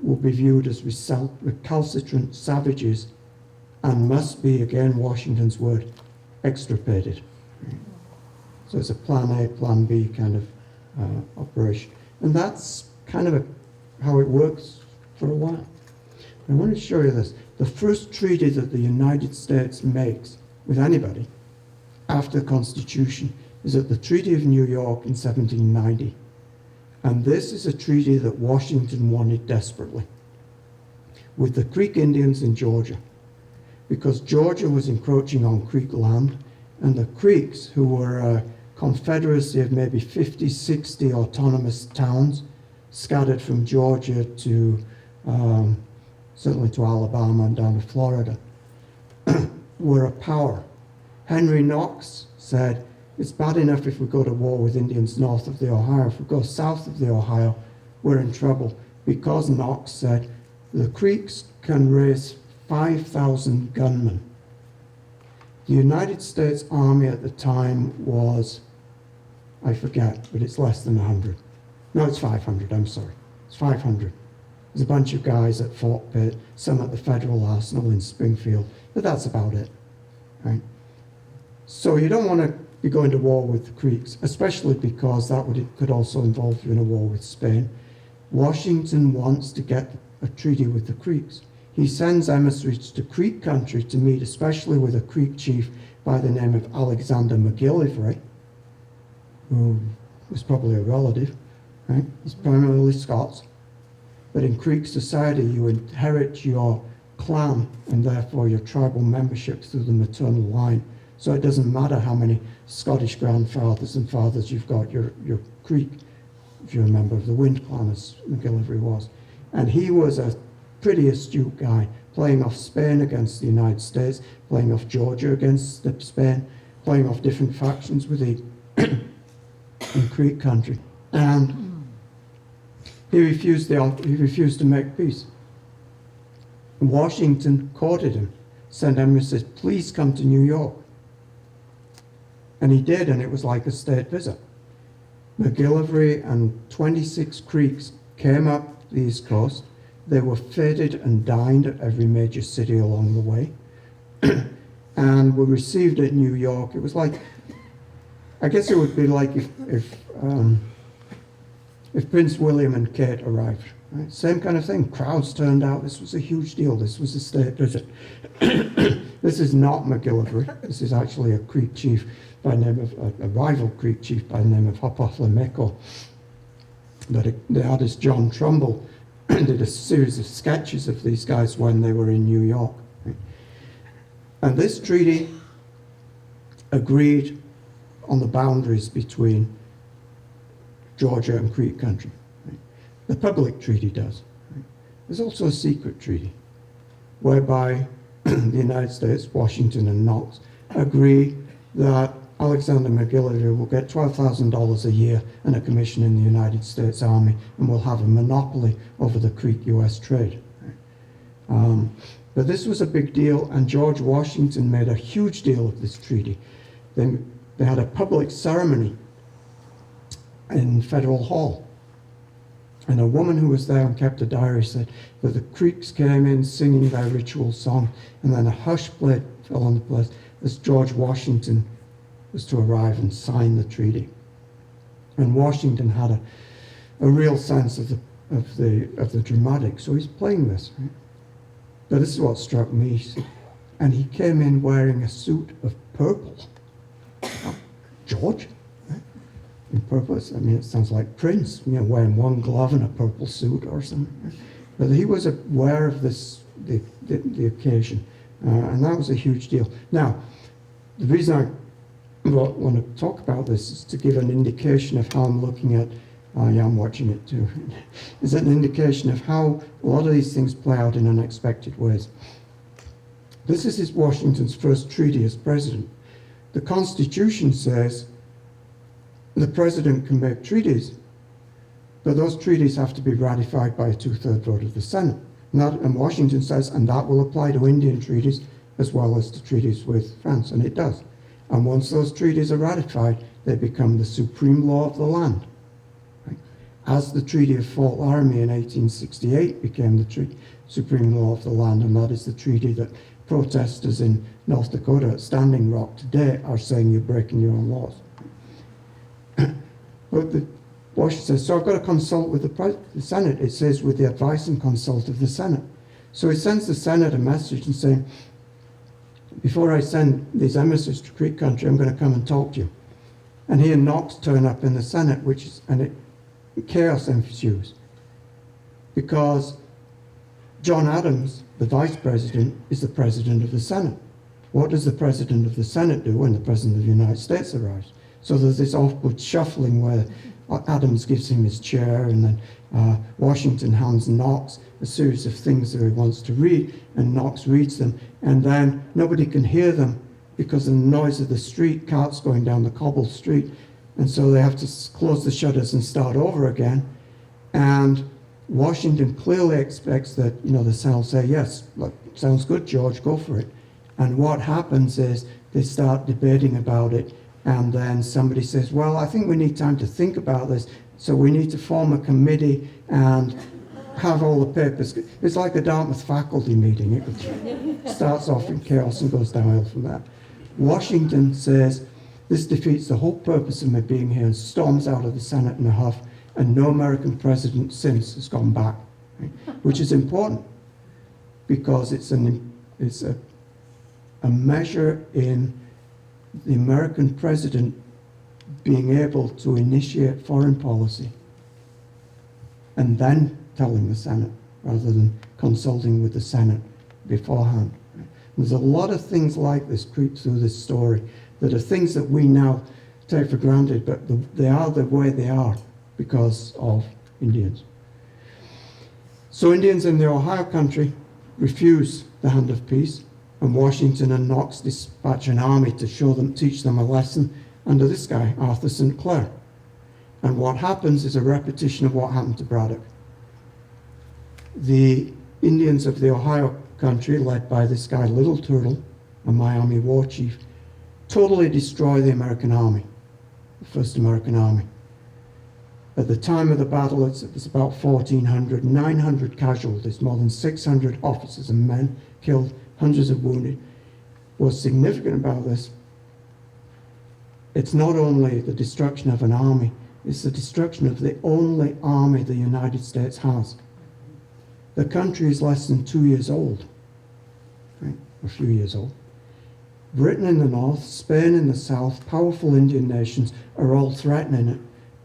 will be viewed as recalcitrant savages and must be, again, Washington's word, extirpated. So it's a Plan A, Plan B kind of operation. And that's kind of how it works for a while. I want to show you this. The first treaty that the United States makes with anybody after the Constitution is at the Treaty of New York in 1790. And this is a treaty that Washington wanted desperately with the Creek Indians in Georgia, because Georgia was encroaching on Creek land, and the Creeks, who were a confederacy of maybe 50, 60 autonomous towns scattered from Georgia to certainly to Alabama and down to Florida, were a power. Henry Knox said, it's bad enough if we go to war with Indians north of the Ohio. If we go south of the Ohio, we're in trouble. Because Knox said, the Creeks can raise 5,000 gunmen. The United States Army at the time was, I forget, but it's less than 100. No, it's 500, I'm sorry. It's 500. There's a bunch of guys at Fort Pitt, some at the Federal Arsenal in Springfield, but that's about it, right? So you don't want to be going to war with the Creeks, especially because could also involve you in a war with Spain. Washington wants to get a treaty with the Creeks. He sends emissaries to Creek country to meet, especially with a Creek chief by the name of Alexander McGillivray, who was probably a relative, right? He's primarily Scots. But in Creek society, you inherit your clan and therefore your tribal membership through the maternal line. So it doesn't matter how many Scottish grandfathers and fathers you've got, you're Creek, if you're a member of the Wind clan, as McGillivray was. And he was a pretty astute guy, playing off Spain against the United States, playing off Georgia against Spain, playing off different factions within in Creek country. And he refused to make peace. Washington courted him, sent emissaries, please come to New York. And he did, and it was like a state visit. McGillivray and 26 Creeks came up the East Coast. They were feted and dined at every major city along the way and were received at New York. It was like, I guess it would be like if Prince William and Kate arrived. Right? Same kind of thing. Crowds turned out. This was a huge deal. This was a state visit. This is not McGillivray. This is actually a Creek chief by the name of, a rival Creek chief by the name of Hopothlomeko. But the artist John Trumbull did a series of sketches of these guys when they were in New York. Right? And this treaty agreed on the boundaries between Georgia and Creek country. Right? The public treaty does. Right? There's also a secret treaty whereby the United States, Washington and Knox, agree that Alexander McGillivray will get $12,000 a year and a commission in the United States Army and will have a monopoly over the Creek US trade. But this was a big deal, and George Washington made a huge deal of this treaty. They had a public ceremony in Federal Hall. And a woman who was there and kept a diary said that the Creeks came in singing their ritual song, and then a hush plate fell on the place as George Washington was to arrive and sign the treaty. And Washington had a real sense of the dramatic, so he's playing this, right? But this is what struck me. And he came in wearing a suit of purple. George? In purple, I mean, it sounds like Prince, wearing one glove and a purple suit or something. But he was aware of this, the occasion, and that was a huge deal. Now, the reason I want to talk about this is to give an indication of how I'm looking at, yeah, I'm watching it too, is an indication of how a lot of these things play out in unexpected ways. This is Washington's first treaty as president. The Constitution says the president can make treaties, but those treaties have to be ratified by a 2/3 vote of the Senate. And Washington says, and that will apply to Indian treaties as well as to treaties with France, and it does. And once those treaties are ratified, they become the supreme law of the land. Right? As the Treaty of Fort Laramie in 1868 became the supreme law of the land, and that is the treaty that protesters in North Dakota at Standing Rock today are saying you're breaking your own laws. But Washington says, so I've got to consult with the Senate. It says with the advice and consult of the Senate. So he sends the Senate a message and saying, before I send these emissaries to Creek Country, I'm going to come and talk to you. And he and Knox turn up in the Senate, chaos ensues. Because John Adams, the vice president, is the president of the Senate. What does the president of the Senate do when the president of the United States arrives? So there's this awkward shuffling where Adams gives him his chair, and then Washington hands Knox a series of things that he wants to read, and Knox reads them, and then nobody can hear them because of the noise of the street, carts going down the cobbled street, and so they have to close the shutters and start over again. And Washington clearly expects that, the Senate will say, yes, look, sounds good, George, go for it. And what happens is they start debating about it, and then somebody says, well, I think we need time to think about this, so we need to form a committee and have all the papers. It's like the Dartmouth faculty meeting. It starts off in chaos and goes downhill from that. Washington says, this defeats the whole purpose of my being here, and storms out of the Senate in a huff, and no American president since has gone back, right? Which is important because it's a measure in the American president being able to initiate foreign policy and then telling the Senate rather than consulting with the Senate beforehand. There's a lot of things like this creep through this story that are things that we now take for granted, but they are the way they are because of Indians. So Indians in the Ohio country refuse the hand of peace, and Washington and Knox dispatch an army to teach them a lesson under this guy, Arthur St. Clair. And what happens is a repetition of what happened to Braddock. The Indians of the Ohio country, led by this guy Little Turtle, a Miami war chief, totally destroy the American army, the first American army. At the time of the battle, it's about 1,400, 900 casualties, more than 600 officers and men killed, hundreds of wounded. What's significant about this, it's not only the destruction of an army, it's the destruction of the only army the United States has. The country is less than 2 years old, right? A few years old. Britain in the north, Spain in the south, powerful Indian nations are all threatening it,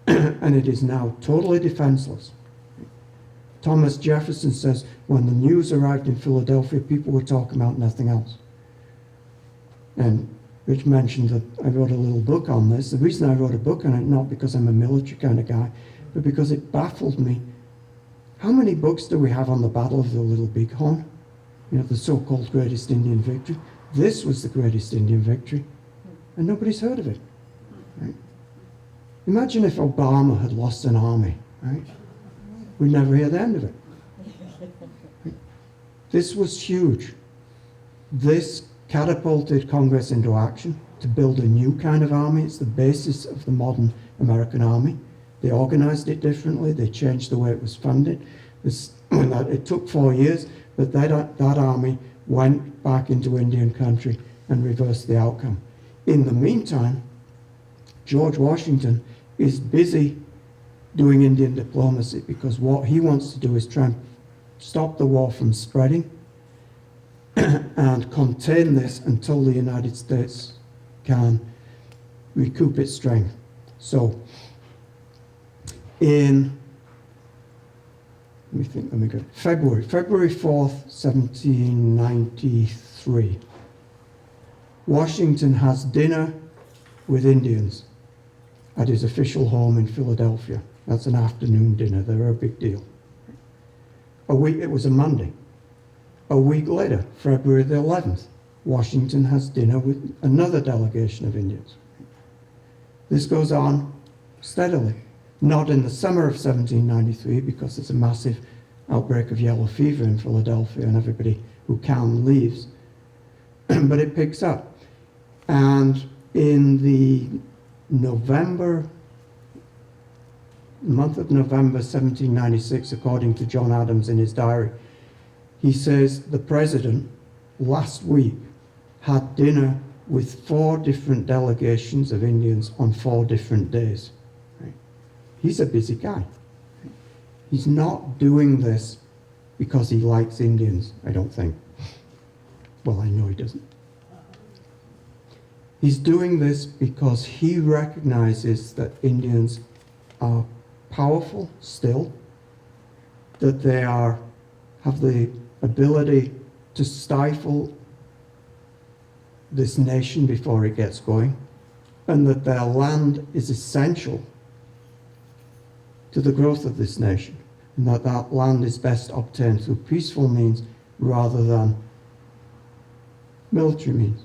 and it is now totally defenseless. Thomas Jefferson says, when the news arrived in Philadelphia, people were talking about nothing else. And Rich mentioned that I wrote a little book on this. The reason I wrote a book on it, not because I'm a military kind of guy, but because it baffled me. How many books do we have on the Battle of the Little Bighorn? The so-called greatest Indian victory. This was the greatest Indian victory, and nobody's heard of it. right? Imagine if Obama had lost an army, right? We'd never hear the end of it. Right? This was huge. This catapulted Congress into action to build a new kind of army. It's the basis of the modern American army. They organized it differently. They changed the way it was funded. It took 4 years, but that army went back into Indian country and reversed the outcome. In the meantime, George Washington is busy doing Indian diplomacy, because what he wants to do is try and stop the war from spreading and contain this until the United States can recoup its strength. So, February 4th, 1793, Washington has dinner with Indians at his official home in Philadelphia. That's an afternoon dinner. They're a big deal. It was a Monday. A week later, February the 11th, Washington has dinner with another delegation of Indians. This goes on steadily. Not in the summer of 1793, because there's a massive outbreak of yellow fever in Philadelphia and everybody who can leaves. But it picks up. And in the month of November 1796, according to John Adams in his diary, he says the president last week had dinner with 4 different delegations of Indians on 4 different days. Right? He's a busy guy. He's not doing this because he likes Indians, I don't think. Well, I know he doesn't. He's doing this because he recognizes that Indians are powerful still, that they have the ability to stifle this nation before it gets going, and that their land is essential to the growth of this nation, and that land is best obtained through peaceful means rather than military means.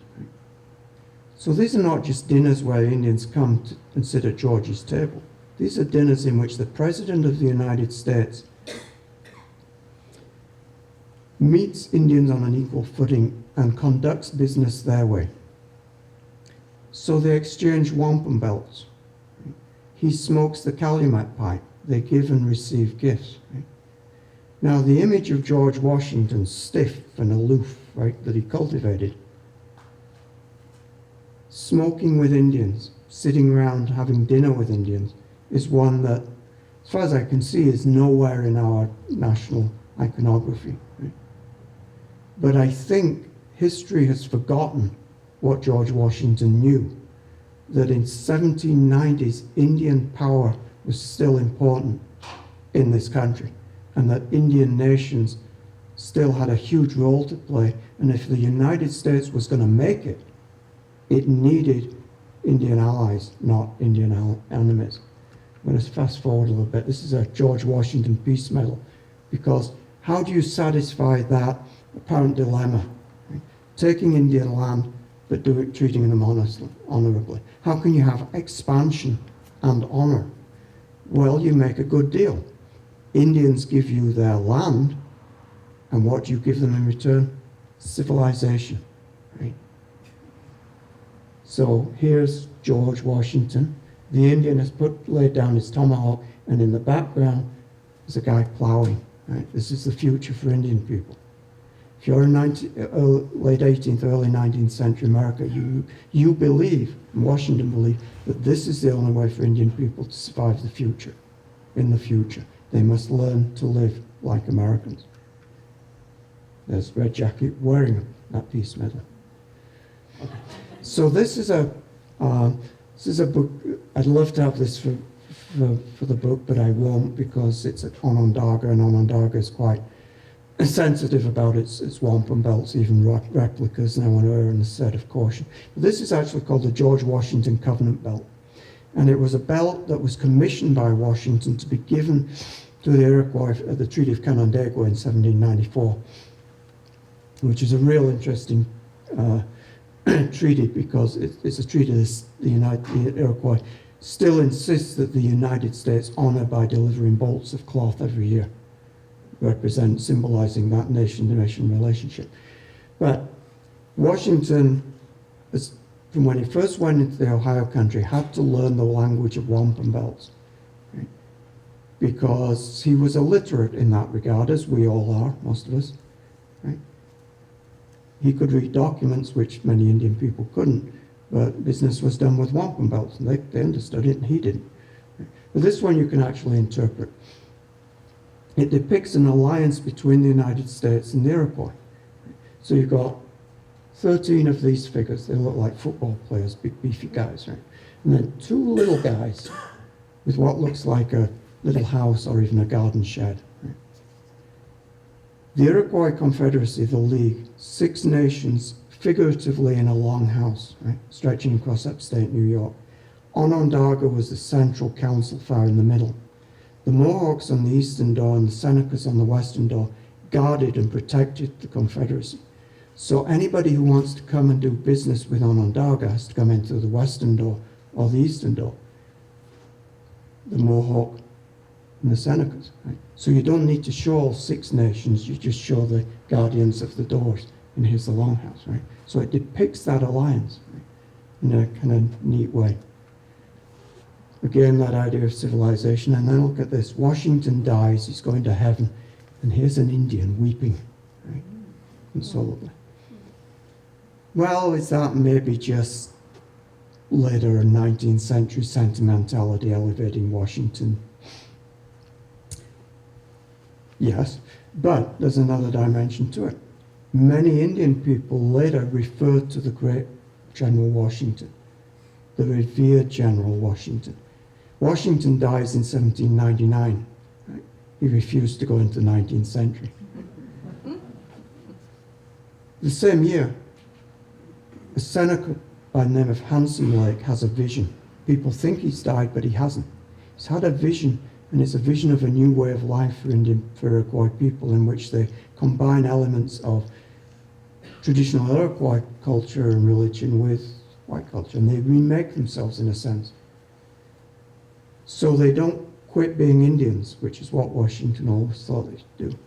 So these are not just dinners where Indians come and sit at George's table. These are dinners in which the President of the United States meets Indians on an equal footing and conducts business their way. So they exchange wampum belts. He smokes the calumet pipe. They give and receive gifts. Now, the image of George Washington, stiff and aloof, right, that he cultivated, smoking with Indians, sitting around having dinner with Indians, is one that, as far as I can see, is nowhere in our national iconography. Right? But I think history has forgotten what George Washington knew, that in 1790s, Indian power was still important in this country, and that Indian nations still had a huge role to play, and if the United States was going to make it, it needed Indian allies, not Indian enemies. I'm going to fast forward a little bit. This is a George Washington peace medal, because how do you satisfy that apparent dilemma? Right? Taking Indian land, but treating them honorably. How can you have expansion and honor? Well, you make a good deal. Indians give you their land, and what do you give them in return? Civilization. Right? So here's George Washington. The Indian has laid down his tomahawk, and in the background is a guy plowing. Right? This is the future for Indian people. If you're in late 18th, early 19th century America, you believe, and Washington believed, that this is the only way for Indian people to survive the future. In the future, they must learn to live like Americans. There's Red Jacket wearing that peace medal. Okay. So this is a book. I'd love to have this for the book, but I won't, because it's an Onondaga, and Onondaga is quite sensitive about its wampum belts, even replicas, and I want to err on the side of caution. But this is actually called the George Washington Covenant Belt, and it was a belt that was commissioned by Washington to be given to the Iroquois at the Treaty of Canandaigua in 1794, which is a real interesting treaty, because it's a treaty the Iroquois still insists that the United States honor by delivering bolts of cloth every year, symbolizing that nation-to-nation relationship. But Washington, from when he first went into the Ohio country, had to learn the language of wampum belts, right? Because he was illiterate in that regard, as we all are, most of us. Right? He could read documents, which many Indian people couldn't, but business was done with wampum belts, and they understood it, and he didn't. Right? But this one you can actually interpret. It depicts an alliance between the United States and the Iroquois. So you've got 13 of these figures. They look like football players, big beefy guys, right? And then 2 little guys with what looks like a little house or even a garden shed. Right? The Iroquois Confederacy, the League, 6 nations figuratively in a long house, right, stretching across upstate New York. Onondaga was the central council fire in the middle. The Mohawks on the eastern door and the Senecas on the western door guarded and protected the Confederacy. So anybody who wants to come and do business with Onondaga has to come in through the western door or the eastern door. The Mohawk and the Senecas. Right? So you don't need to show all 6 nations, you just show the guardians of the doors. And here's the longhouse, right? So it depicts that alliance, right, in a kind of neat way. Again, that idea of civilization. And then look at this. Washington dies, he's going to heaven. And here's an Indian weeping, right, consolably. Well, is that maybe just later 19th century sentimentality elevating Washington? Yes, but there's another dimension to it. Many Indian people later referred to the great General Washington, the revered General Washington. Washington dies in 1799. Right? He refused to go into the 19th century. The same year, a senator by the name of Handsome Lake has a vision. People think he's died, but he hasn't. He's had a vision, and it's a vision of a new way of life for Iroquois people, in which they combine elements of traditional Iroquois culture and religion with white culture, and they remake themselves in a sense. So they don't quit being Indians, which is what Washington always thought they should do.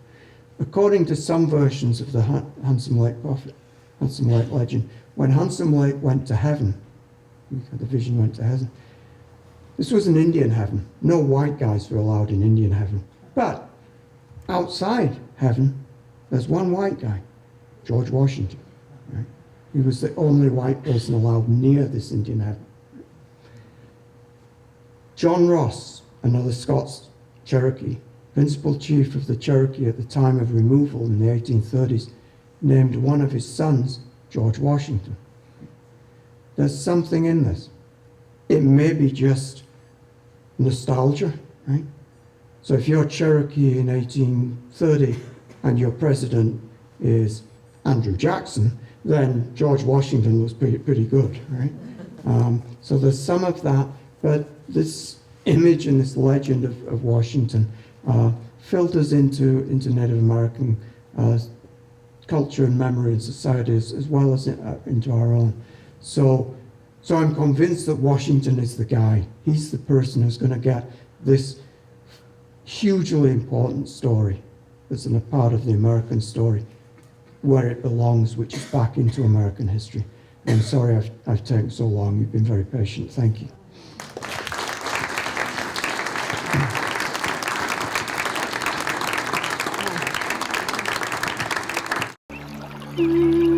According to some versions of the Handsome Lake prophet, Handsome Lake legend, when Handsome Lake went to heaven, the vision went to heaven, this was an Indian heaven. No white guys were allowed in Indian heaven. But outside heaven, there's one white guy, George Washington. Right? He was the only white person allowed near this Indian heaven. John Ross, another Scots Cherokee, principal chief of the Cherokee at the time of removal in the 1830s, named one of his sons George Washington. There's something in this. It may be just nostalgia, right? So if you're Cherokee in 1830 and your president is Andrew Jackson, then George Washington was pretty good, right? So there's some of that, but this image and this legend of Washington filters into Native American culture and memory and society as well as into our own. So I'm convinced that Washington is the guy. He's the person who's going to get this hugely important story that's a part of the American story where it belongs, which is back into American history. I'm sorry I've taken so long. You've been very patient. Thank you. Mm.